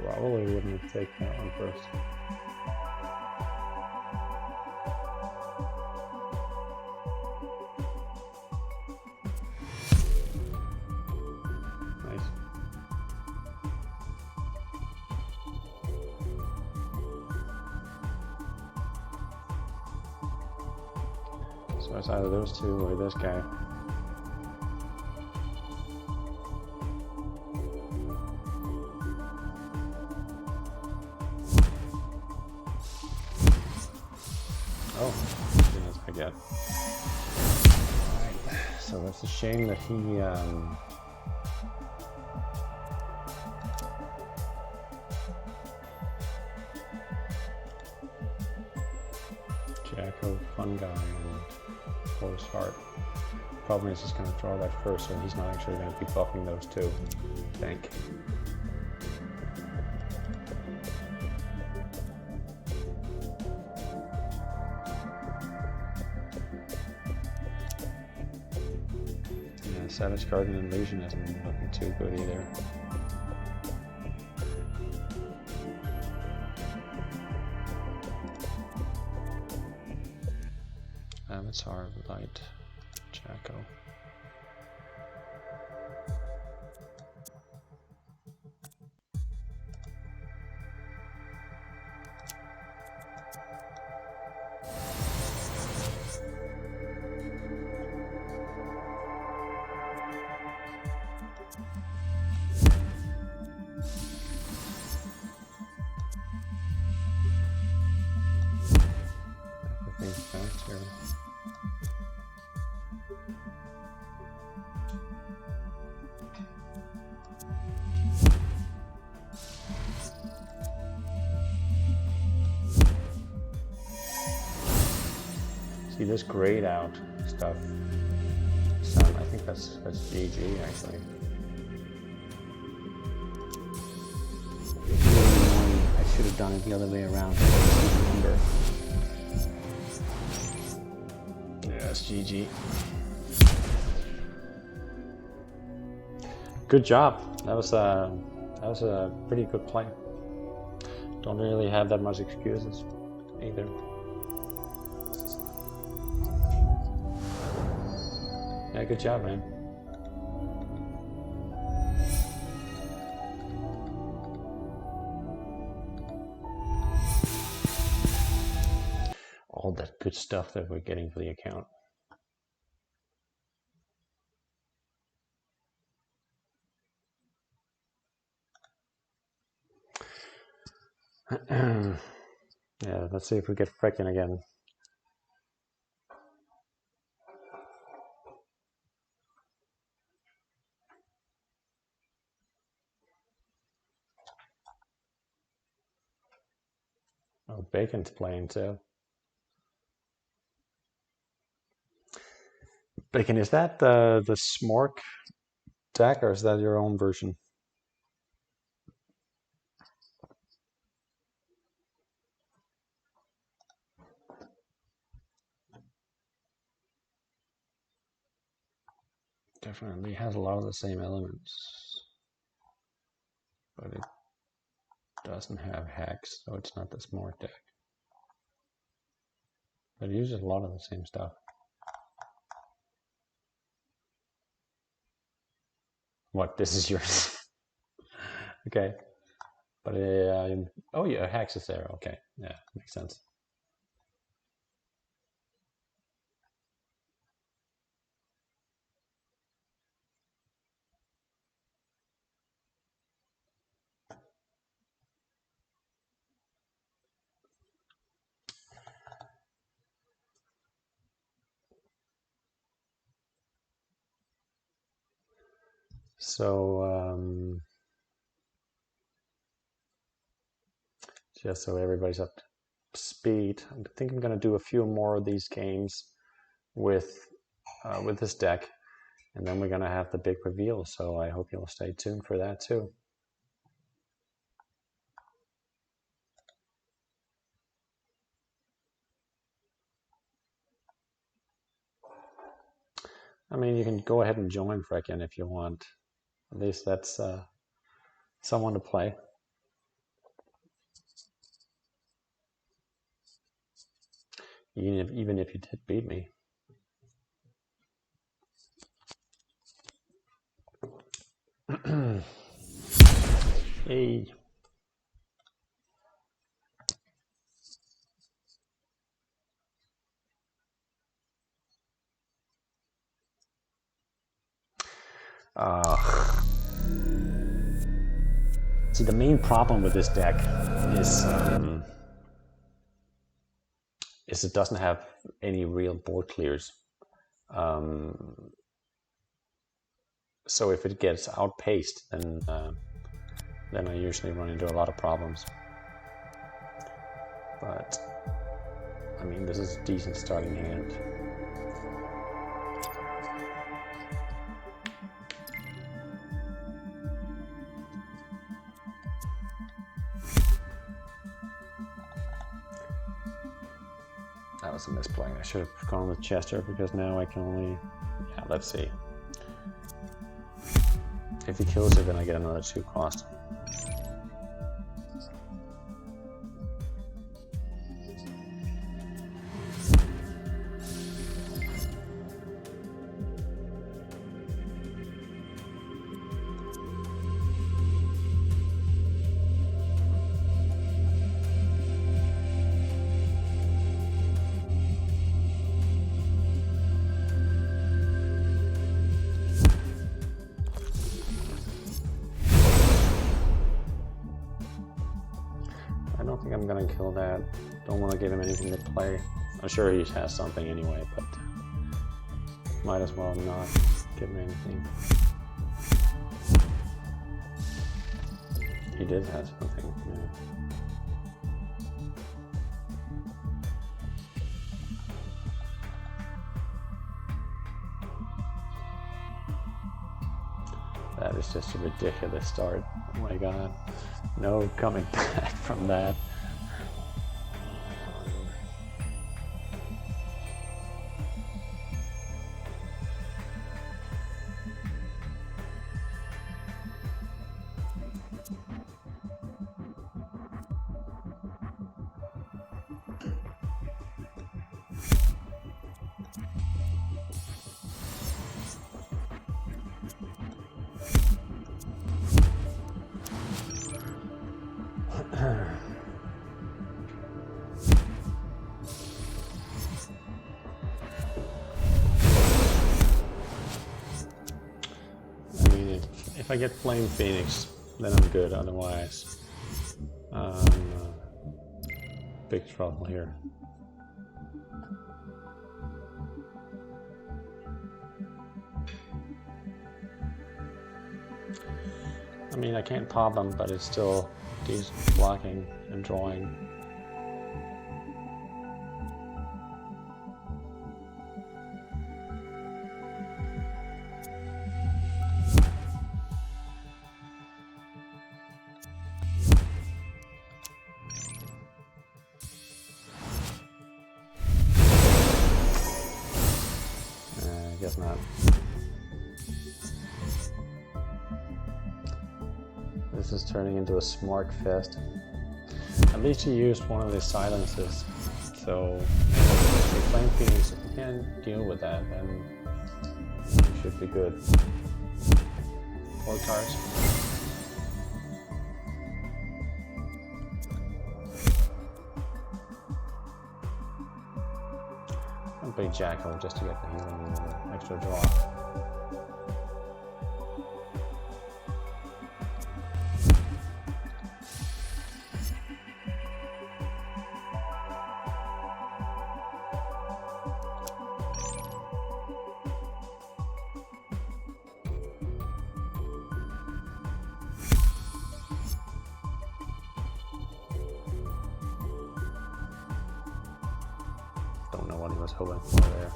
Probably wouldn't have taken that one first. Nice. So it's either those two or this guy. Oh, that's I get. Alright, so it's a shame that he Jacko, fun guy, and Horse Heart. Problem is he's going to draw that first, so he's not actually going to be buffing those two, I think. Savage Garden Illusion isn't looking too good either. Avatar, Light, Jacko. Back here. See this grayed out stuff. I think that's GG actually. I should have done it the other way around. Remember. That's GG. Good job. That was a pretty good play. Don't really have that much excuses either. Yeah, good job, man. All that good stuff that we're getting for the account. Yeah, let's see if we get frickin' again. Oh, Bacon's playing too. Bacon, is that the Smork deck or is that your own version? Definitely has a lot of the same elements, but it doesn't have hacks, so it's not the Smork deck. But it uses a lot of the same stuff. What? This is yours? Okay. But oh yeah, Hex is there. Okay, yeah, makes sense. So just so everybody's up to speed, I think I'm going to do a few more of these games with this deck, and then we're going to have the big reveal. So I hope you'll stay tuned for that too. I mean, you can go ahead and join frickin' if you want. At least that's someone to play. Even if you did beat me. Hey. See, the main problem with this deck is it doesn't have any real board clears. So if it gets outpaced, then I usually run into a lot of problems. But I mean, this is a decent starting hand. That was a misplay. I should have gone with Chester because now I can only... Yeah, let's see. If he kills it, then I get another 2 cost. I'm gonna kill that. Don't want to give him anything to play. I'm sure he has something anyway, but might as well not give him anything. He did have something, yeah. That is just a ridiculous start. Oh my god. No coming back from that. If I get Flame Phoenix, then I'm good. Otherwise, big trouble here. I mean, I can't pop them, but it's still decent blocking and drawing. Guess not. This is turning into a smart fest. At least he used one of the silences, so if Flame Phoenix, if you can deal with that, then you should be good. 4 cards. I'll play Jackal just to get the healing extra draw. Don't know what he was hoping for there.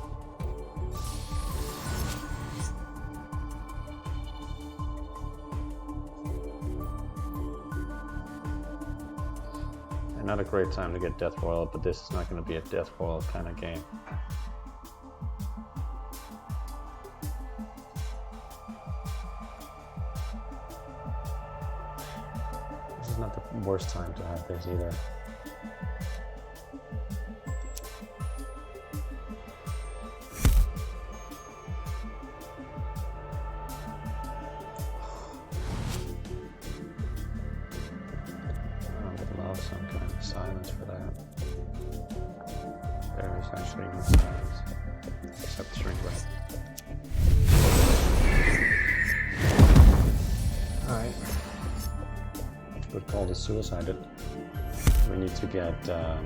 And not a great time to get Death Royal, but this is not going to be a Death Royal kind of game. This is not the worst time to have this either. Some kind of silence for that. There is actually no silence, except shrink wrap. Alright. Good call to suicide. We need to get the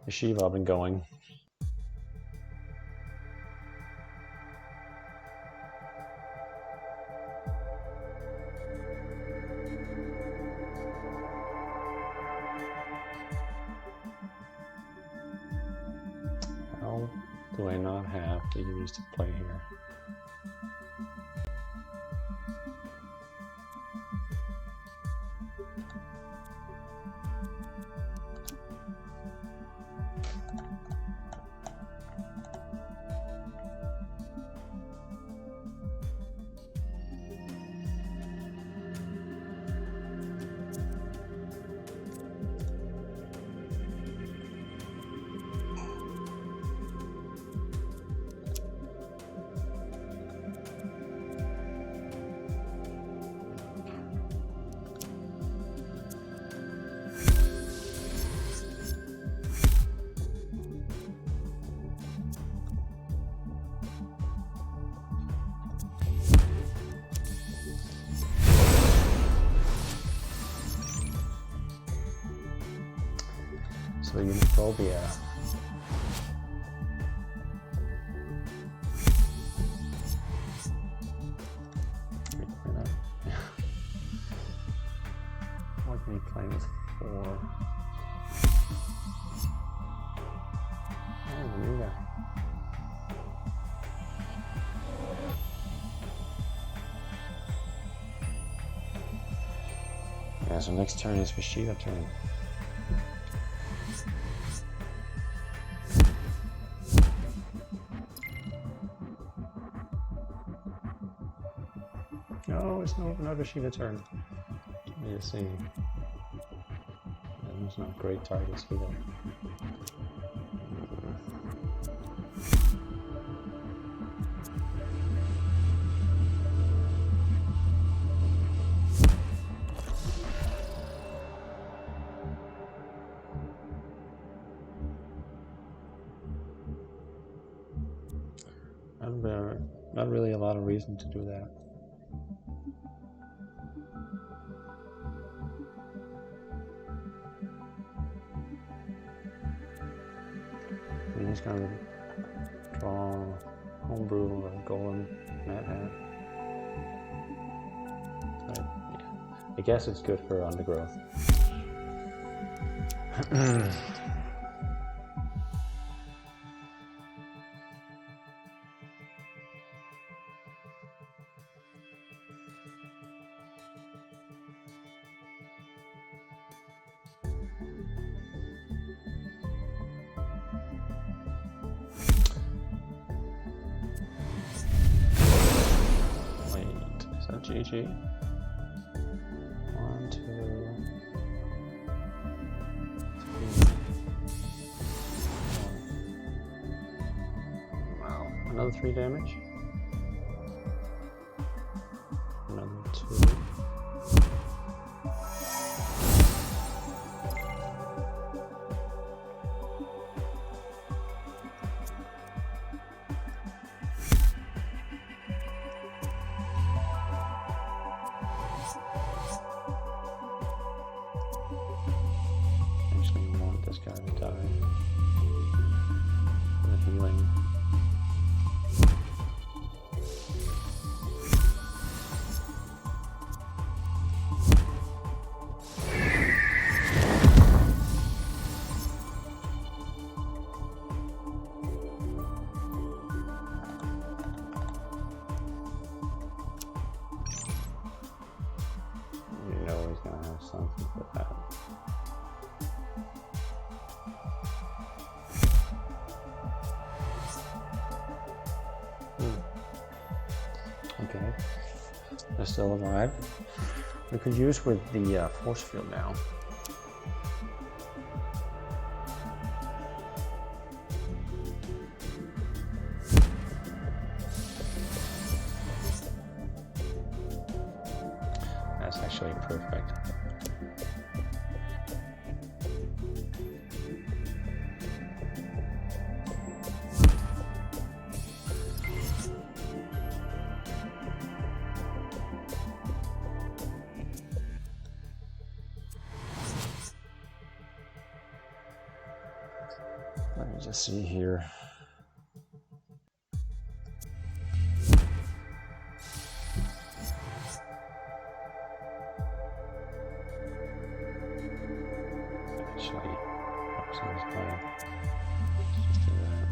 Shiva up and going. How do I not have the units to play here? So Uniphobia. What can you play with 4? Oh, Luda. Yeah, so next turn is Vishiva turn. No, it's not Vishiva turn. You see. Those not great targets either. Not really a lot of reason to do that. I'm just gonna draw Homebrew or Golem Mad Hat. So, yeah. I guess it's good for Undergrowth. GG. 1, 2, 3. Another 3 damage. Another 2. Actually, I want this guy to die. The healing. You know he's gonna have something for that. Okay, they're still alive. We could use with the force field now. That's actually perfect. Let me just see here. Actually, someone's playing. Let's just do that.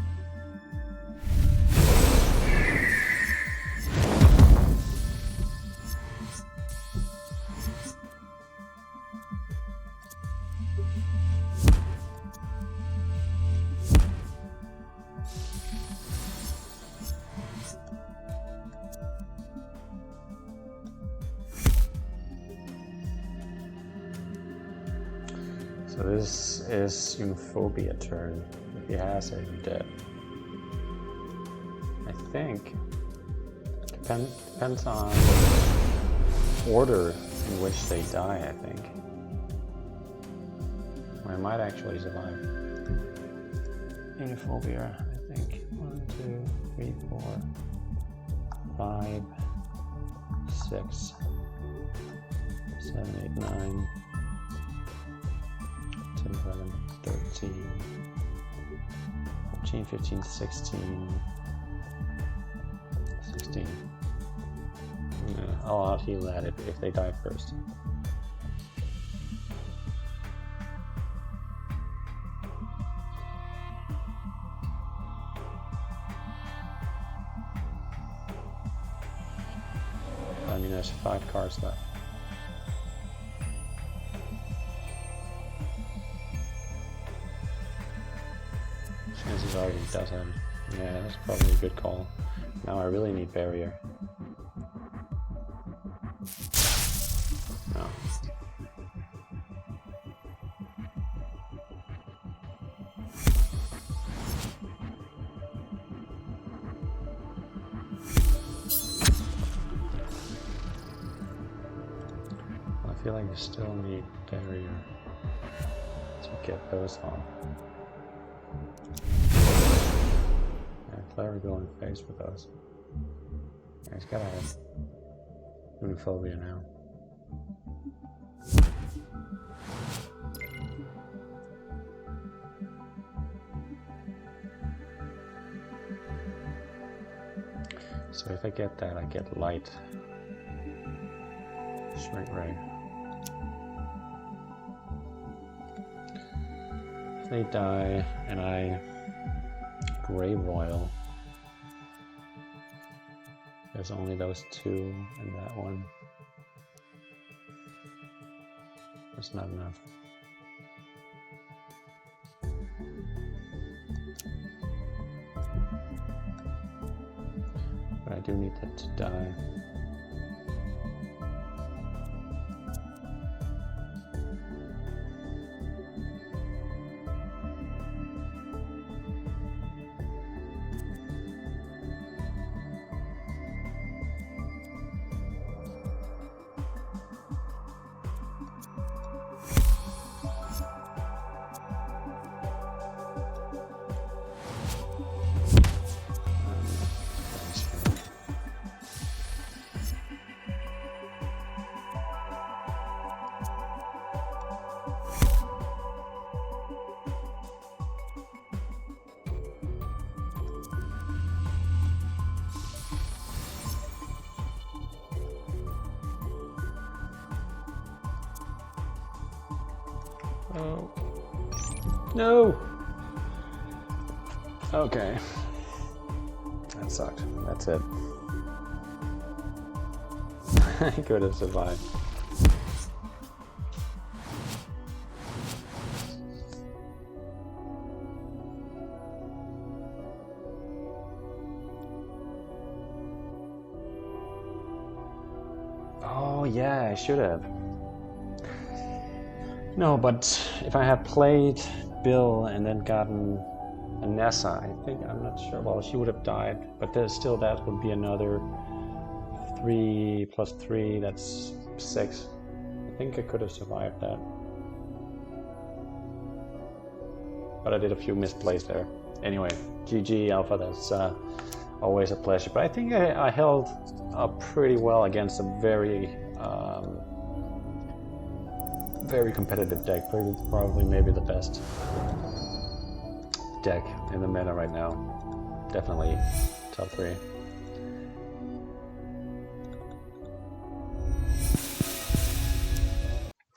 So this is Xenophobia turn. If he has it, he's dead. I think. Depends on order in which they die, I think. Or I might actually survive. Xenophobia, I think. 1, 2, 3, 4, 5, 6, 7, 8, 9. 10, 11, 13, 14, 15, 16, 16. Yeah, I'll out heal that if they die first. I mean, there's 5 cards left. Chances are he does have it. Yeah, that's probably a good call. Now I really need barrier. No. I feel like you still need barrier to get those on. Clever going face with us. He's got a Xenophobia now. So if I get that, I get light. Shrink ray. If they die and I Gray Royal, there's only those 2 and that one. That's not enough. But I do need that to die. Oh. No! Okay. That sucked. That's it. I could have survived. Oh yeah, I should have. No, but if I had played Bill and then gotten a Nessa, I think, I'm not sure, well, she would have died, but there's still, that would be another 3 plus 3, that's 6. I think I could have survived that. But I did a few misplays there. Anyway, GG Alpha, that's always a pleasure. But I think I held up pretty well against a very competitive deck. Probably maybe the best deck in the meta right now. Definitely top 3.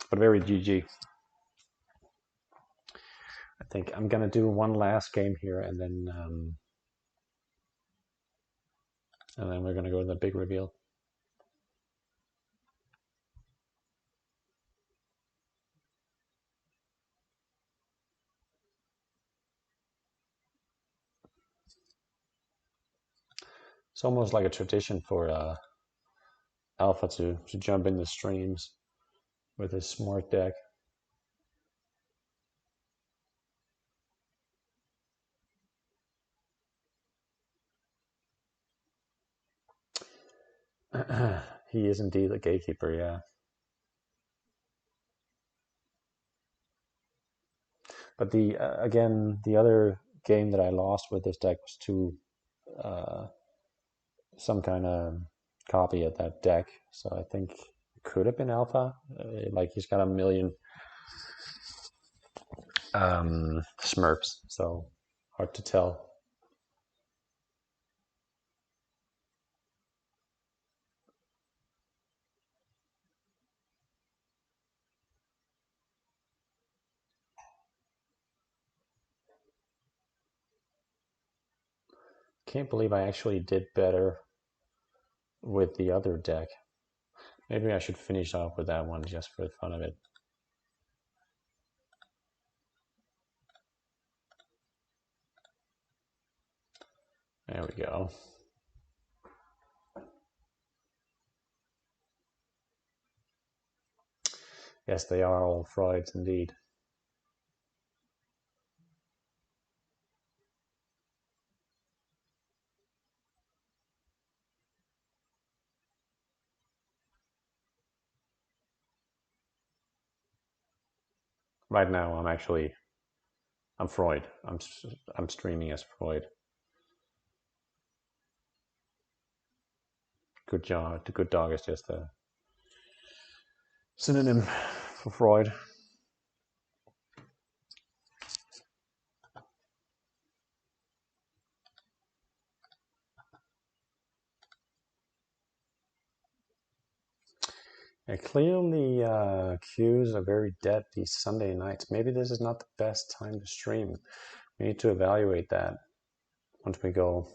But very GG. I think I'm gonna do one last game here, and then we're gonna go to the big reveal. It's almost like a tradition for Alpha to jump in the streams with his smart deck. He is indeed a gatekeeper, yeah. But the again, the other game that I lost with this deck was to some kind of copy of that deck. So I think it could have been Alpha. Like he's got a million Smurfs, so hard to tell. Can't believe I actually did better with the other deck. Maybe I should finish off with that one just for the fun of it. There we go. Yes, they are all Freuds indeed. Right now, I'm Freud. I'm streaming as Freud. Good job. The good dog is just a synonym for Freud. Yeah, clearly, queues are very dead these Sunday nights. Maybe this is not the best time to stream. We need to evaluate that once we go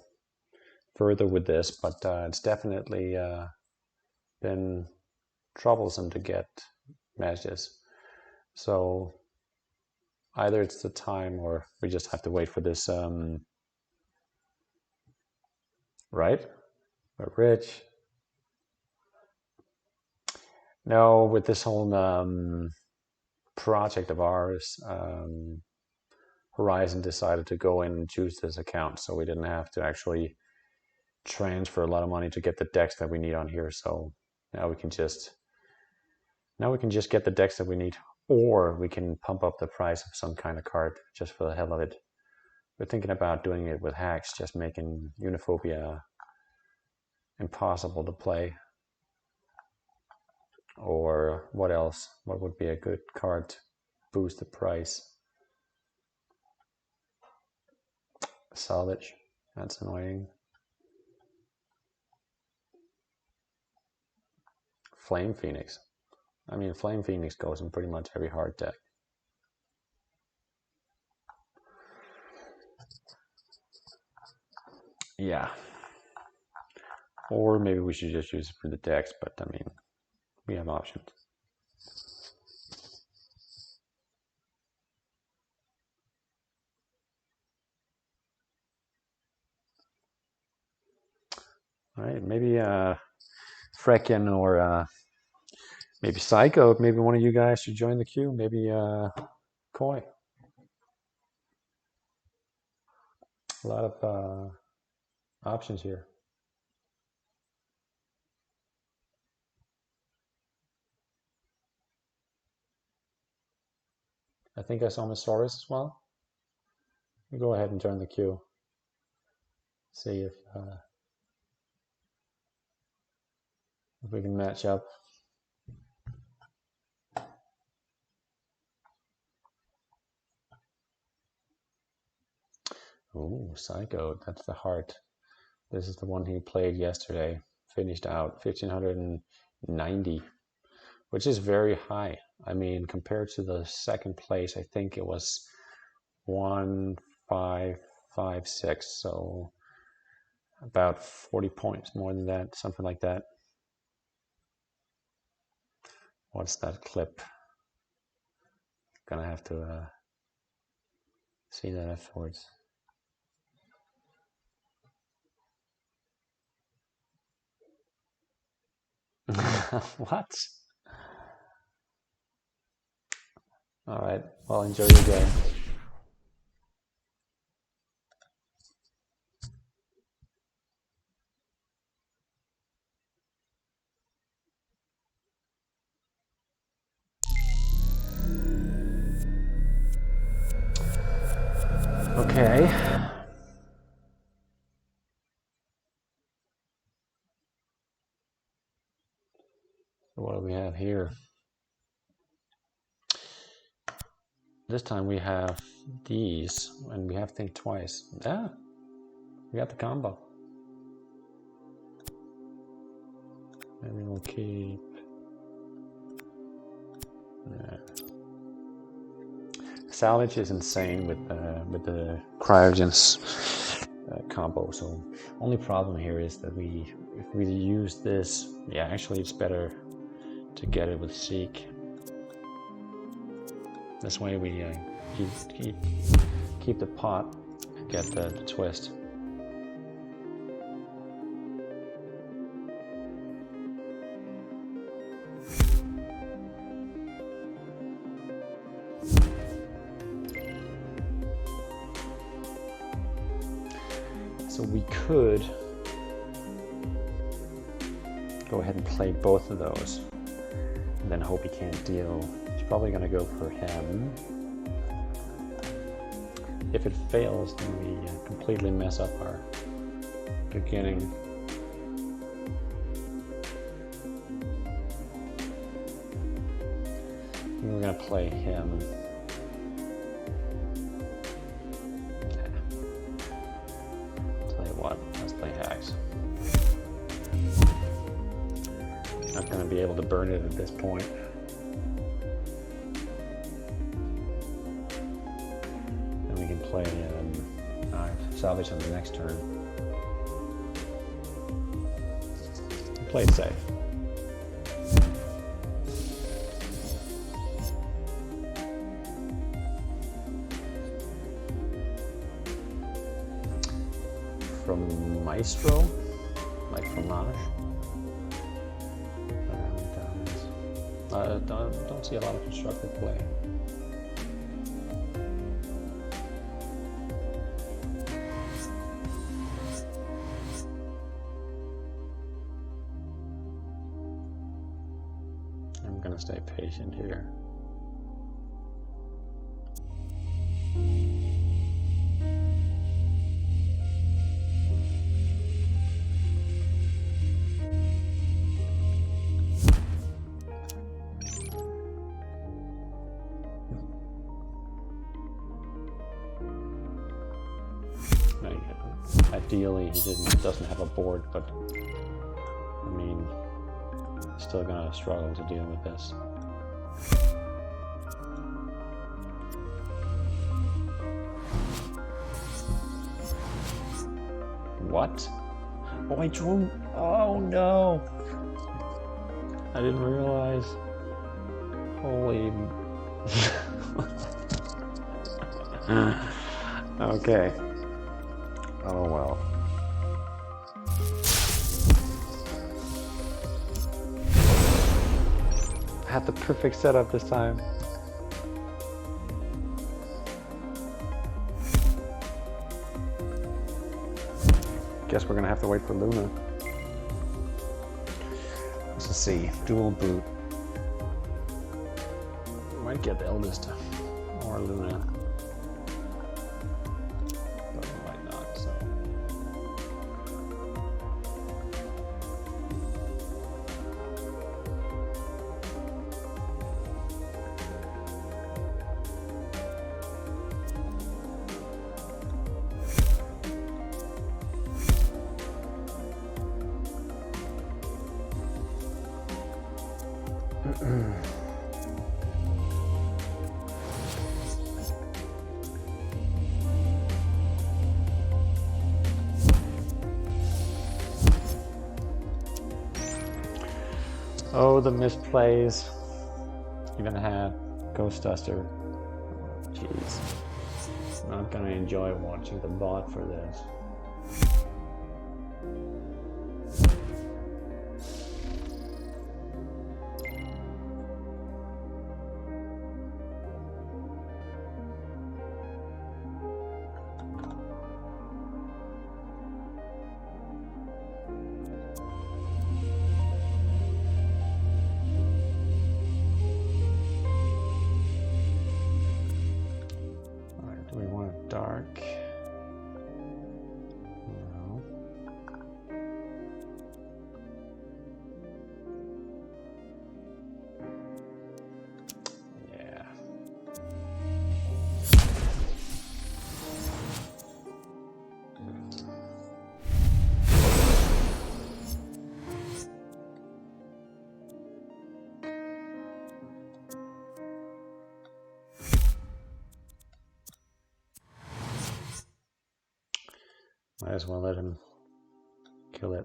further with this, but it's definitely been troublesome to get matches. So either it's the time or we just have to wait for this, right? But Rich, no, with this whole project of ours, Horizon decided to go in and choose this account, so we didn't have to actually transfer a lot of money to get the decks that we need on here. So now we can just get the decks that we need, or we can pump up the price of some kind of card just for the hell of it. We're thinking about doing it with hacks, just making Uniphobia impossible to play. Or what else? What would be a good card to boost the price? Salvage. That's annoying. Flame Phoenix. I mean, Flame Phoenix goes in pretty much every hard deck. Yeah. Or maybe we should just use it for the decks, but I mean, we have options. All right, maybe Frecken or maybe Psycho, maybe one of you guys should join the queue. Maybe Koi. A lot of options here. I think I saw Miss Soros as well. Go ahead and join the queue. See if we can match up. Oh, Psycho, that's the heart. This is the one he played yesterday. Finished out 1590, which is very high. I mean, compared to the second place, I think it was 1556, so about 40 points more than that, something like that. What's that clip? Gonna have to see that afterwards. What? All right, well, enjoy your game. Okay. So what do we have here? This time we have these, and we have to think twice. Ah, we got the combo. Maybe we'll keep. Salvage is insane with the cryogens combo. So only problem here is that if we use this, yeah, actually it's better to get it with Seek. This way we keep the pot and get the twist. So we could go ahead and play both of those and then hope he can't deal. He's probably going to go for him. If it fails, then we completely mess up our beginning. We're going to play him. Not going to be able to burn it at this point. And we can play salvage on the next turn. Play it safe. From Maestro, like Fromage. Don't see a lot of constructive play. I'm gonna stay patient here. Ideally, he doesn't have a board, but I mean, he's still gonna struggle to deal with this. What? Oh, I drew. Oh no! I didn't realize. Holy. Okay. Oh well. I had the perfect setup this time. Guess we're gonna have to wait for Luna. Let's see. Dual boot. Might get the eldest or Luna. But we might not, so. Oh, the misplays. Even had Ghost Duster. Oh, jeez. Not gonna enjoy watching the bot for this. Dark. No. Yeah. Might as well let him kill it.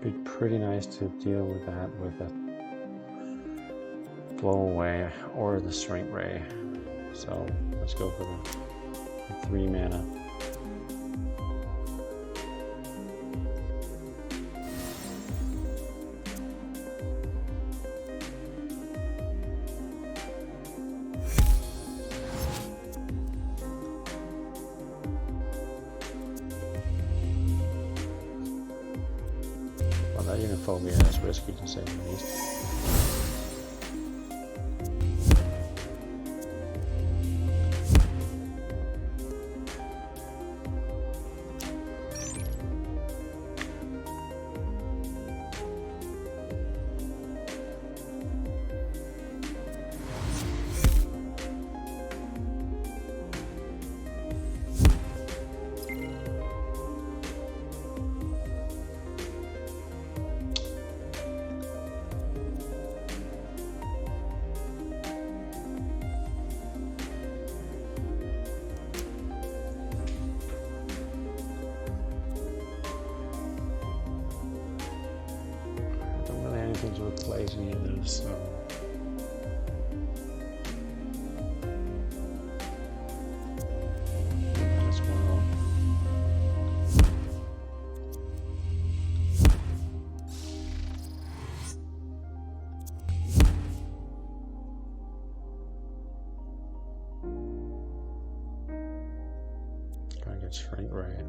Be pretty nice to deal with that with a blow away or the shrink ray. So let's go for the 3 mana. That Uniphobia is risky to say the least. To replace any of those, so as well. Gotta get shrink right.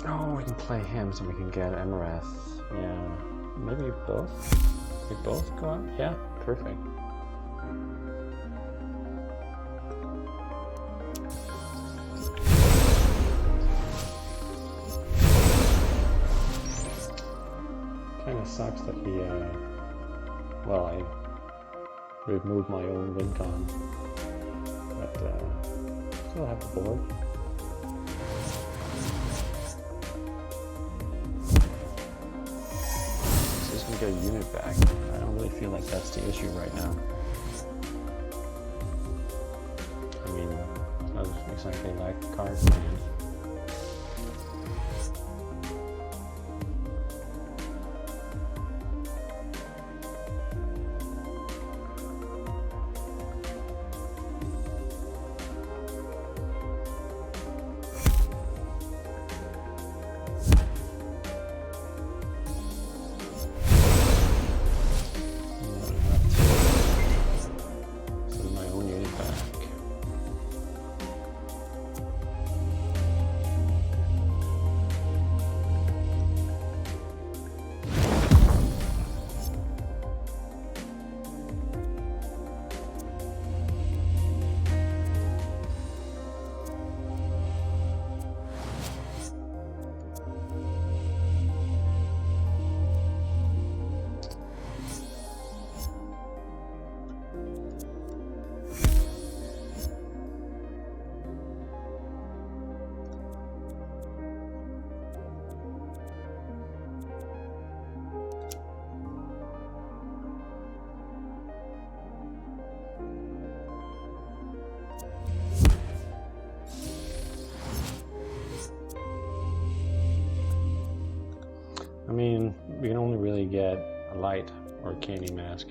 Oh, we can play him so we can get Emereth. Yeah, maybe both. We both go out. Yeah, perfect. Kind of sucks that he, well, I removed my own win con, but still have the board. Just gonna get a unit back. I don't really feel like that's the issue right now. I mean, it's not exactly like card land. I mean, we can only really get a light or a candy mask.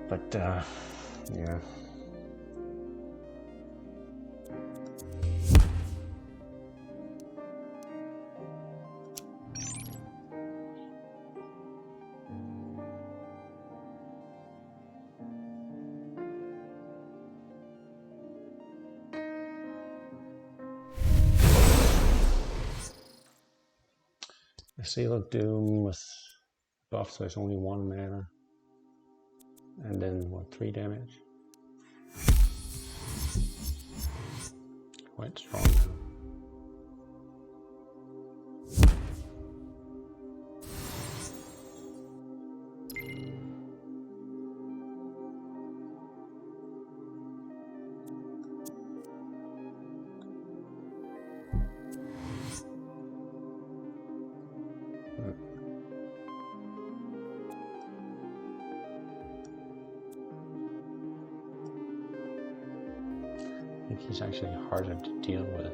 But, yeah. The Seal of Doom with buff, so it's only 1 mana. And then, what, 3 damage? Quite strong now. I think he's actually harder to deal with.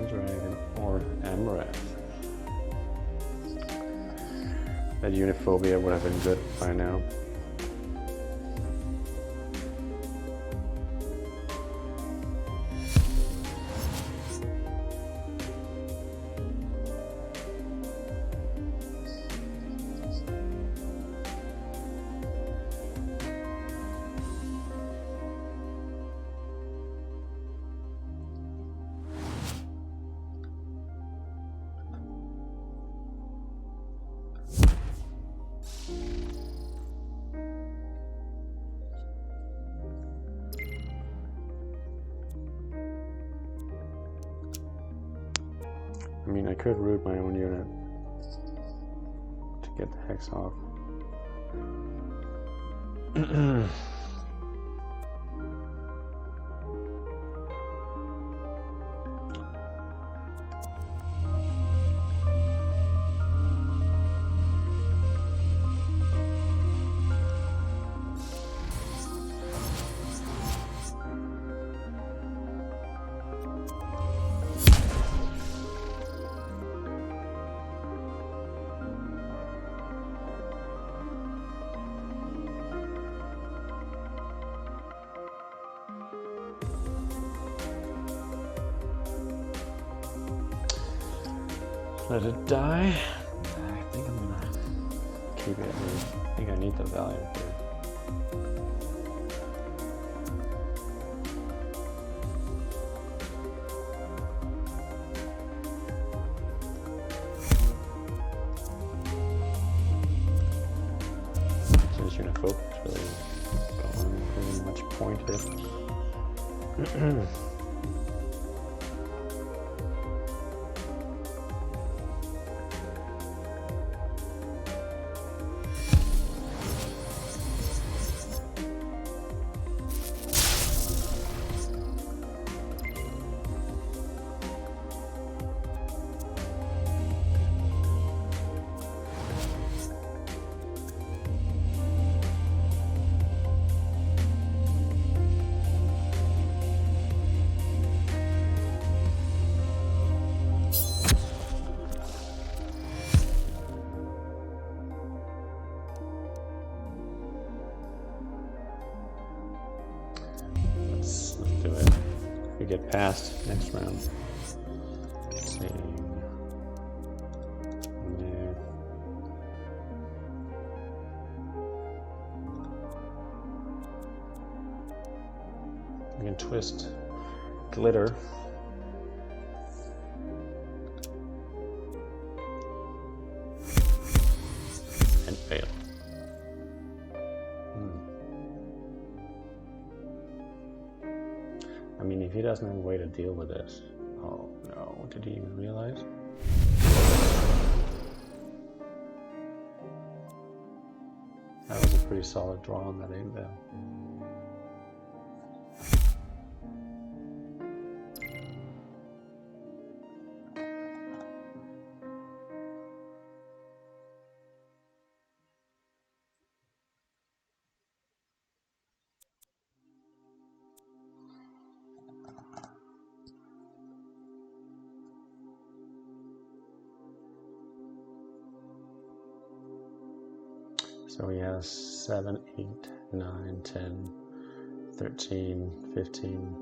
Dragon or Amareth. That Uniphobia would have been good by now. I mean, I could root my own unit to get the hex off. Let it die. I think I'm gonna keep it. I think I need the value here. Since unit focus really gone pretty much pointed. Let's do it. If we get past next round. Let's see. Yeah. We can twist glitter. And fail. I mean, if he doesn't have a way to deal with this. Oh no, did he even realize? That was a pretty solid draw on that 8 bell. So he has 7, 8, 9, 10, 13, 15.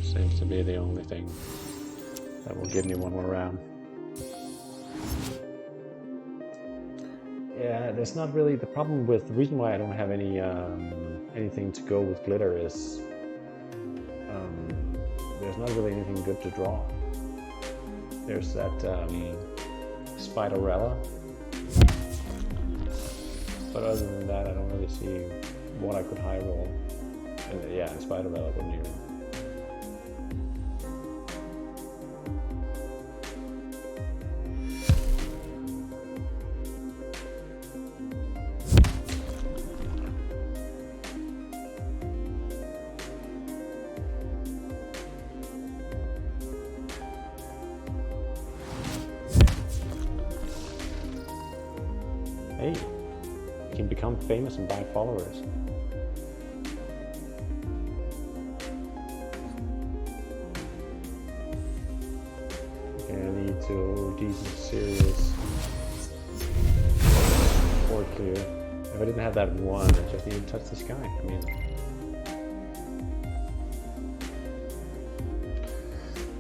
Seems to be the only thing that will give me one more round. Yeah, there's not really the problem with the reason why I don't have any anything to go with glitter is there's not really anything good to draw. There's that Spiderella, but other than that, I don't really see what I could high roll. And yeah, Spiderella wouldn't even. Hey, you can become famous and buy followers. Okay, I need to decent serious board clear. If I didn't have that one, I just need to touch the sky. I mean,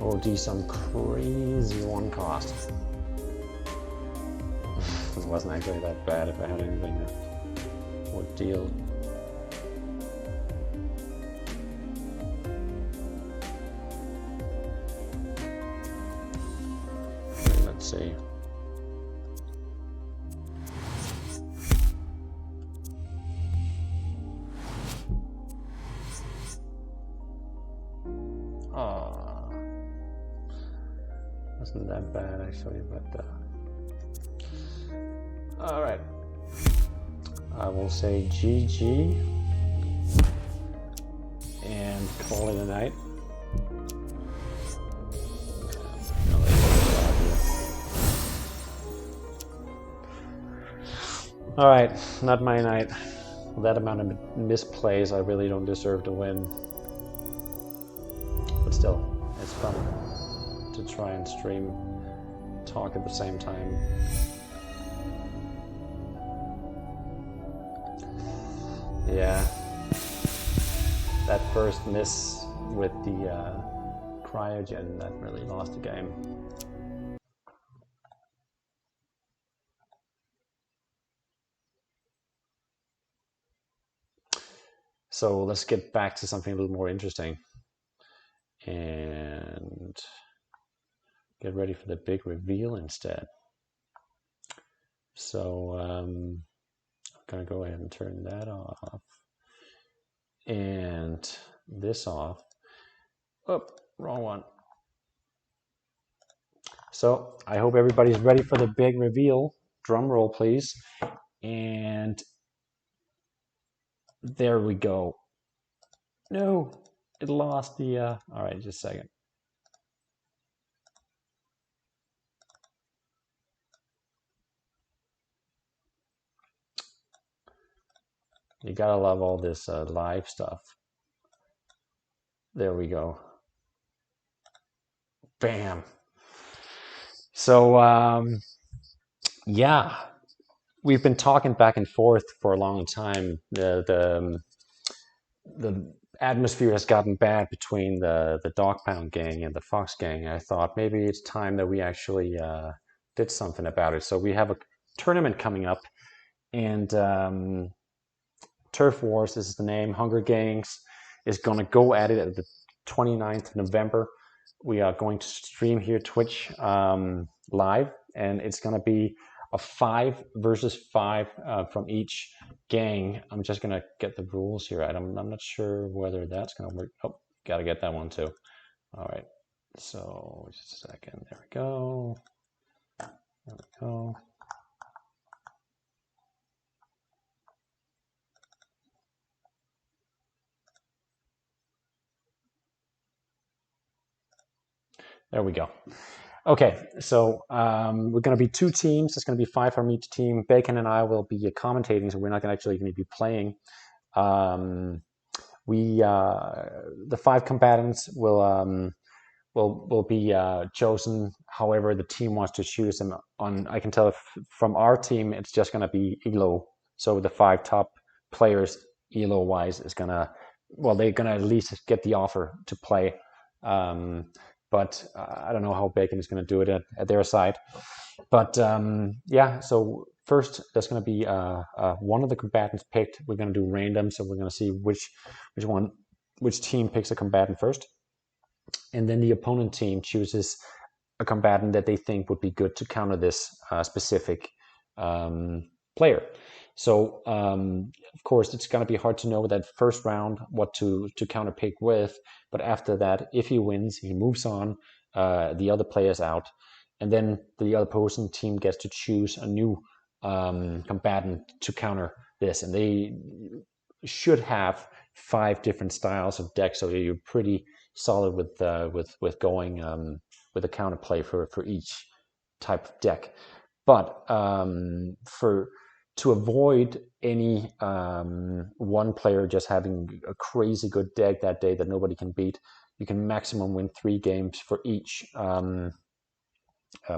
or do some crazy one cost. It wasn't actually that bad if I had anything that would deal. Let's see. Wasn't that bad actually, but all right. I will say GG and call it a night. All right, not my night. That amount of misplays, I really don't deserve to win. But still, it's fun to try and stream, talk at the same time. Yeah, that first miss with the cryogen, that really lost the game. So let's get back to something a little more interesting and get ready for the big reveal instead. So I'm gonna go ahead and turn that off and this off. Oh, wrong one. So I hope everybody's ready for the big reveal. Drum roll, please. And there we go. No, it lost the, all right, just a second. You gotta love all this live stuff. There we go. Bam. So, yeah, we've been talking back and forth for a long time. The atmosphere has gotten bad between the Dog Pound gang and the Fox gang. I thought maybe it's time that we actually did something about it. So we have a tournament coming up, and Turf Wars is the name. Hunger Games is going to go at it at the 29th of November. We are going to stream here Twitch live, and it's going to be a 5 versus 5 from each gang. I'm just going to get the rules here. I'm not sure whether that's going to work. Oh, got to get that one too. All right. So just a second. There we go. There we go. There we go. Okay, so we're going to be 2 teams. It's going to be 5 from each team. Bacon and I will be commentating, so we're not actually going to be playing. The 5 combatants will be chosen however the team wants to choose them. I can tell from our team, it's just going to be ELO. So the 5 top players, ELO wise, is going to, well, they're going to at least get the offer to play. But I don't know how Bacon is going to do it at their side. But yeah, so first there's going to be one of the combatants picked. We're going to do random, so we're going to see which team picks a combatant first. And then the opponent team chooses a combatant that they think would be good to counter this specific player. So, of course, it's going to be hard to know that first round what to counter pick with. But after that, if he wins, he moves on. The other player's out. And then the other opposing team gets to choose a new combatant to counter this. And they should have 5 different styles of deck. So you're pretty solid with going with a counterplay for each type of deck. But to avoid any one player just having a crazy good deck that day that nobody can beat, you can maximum win 3 games for each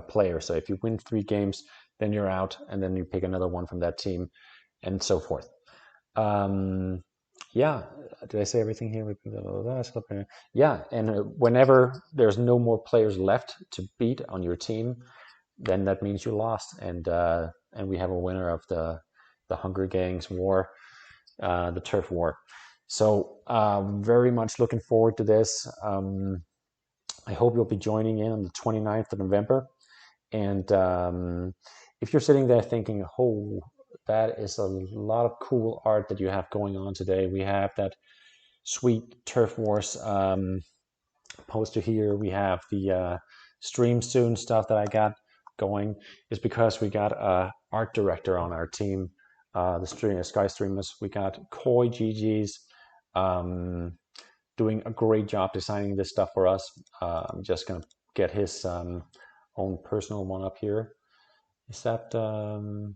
player. So if you win 3 games, then you're out, and then you pick another one from that team, and so forth. Yeah, did I say everything here? Yeah, and whenever there's no more players left to beat on your team, then that means you lost, and we have a winner of the Hunger Games war, the Turf War. So very much looking forward to this. I hope you'll be joining in on the 29th of November. And if you're sitting there thinking, oh, that is a lot of cool art that you have going on today. We have that sweet Turf Wars poster here. We have the Stream Soon stuff that I got going. Is because we got a art director on our team, the SkyStreamers. We got Koi GG's doing a great job designing this stuff for us. I'm just gonna get his own personal one up here. Is that going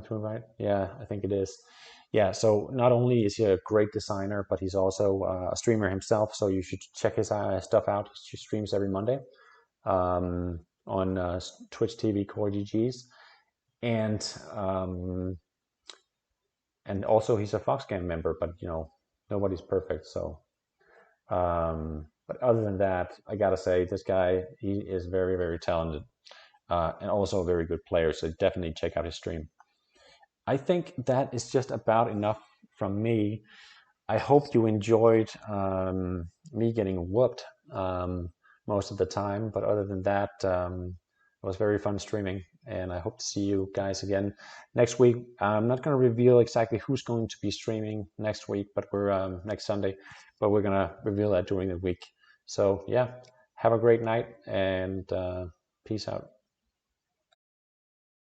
through right? Yeah, I think it is. Yeah, so not only is he a great designer, but he's also a streamer himself. So you should check his stuff out. He streams every Monday on Twitch TV Core GGs, and also he's a Foxcam member. But you know, nobody's perfect. So, but other than that, I gotta say this guy, he is very, very talented and also a very good player. So definitely check out his stream. I think that is just about enough from me. I hope you enjoyed me getting whooped most of the time, but other than that, it was very fun streaming, and I hope to see you guys again next week. I'm not going to reveal exactly who's going to be streaming next week, but we're next Sunday, but we're going to reveal that during the week. So yeah, have a great night, and peace out.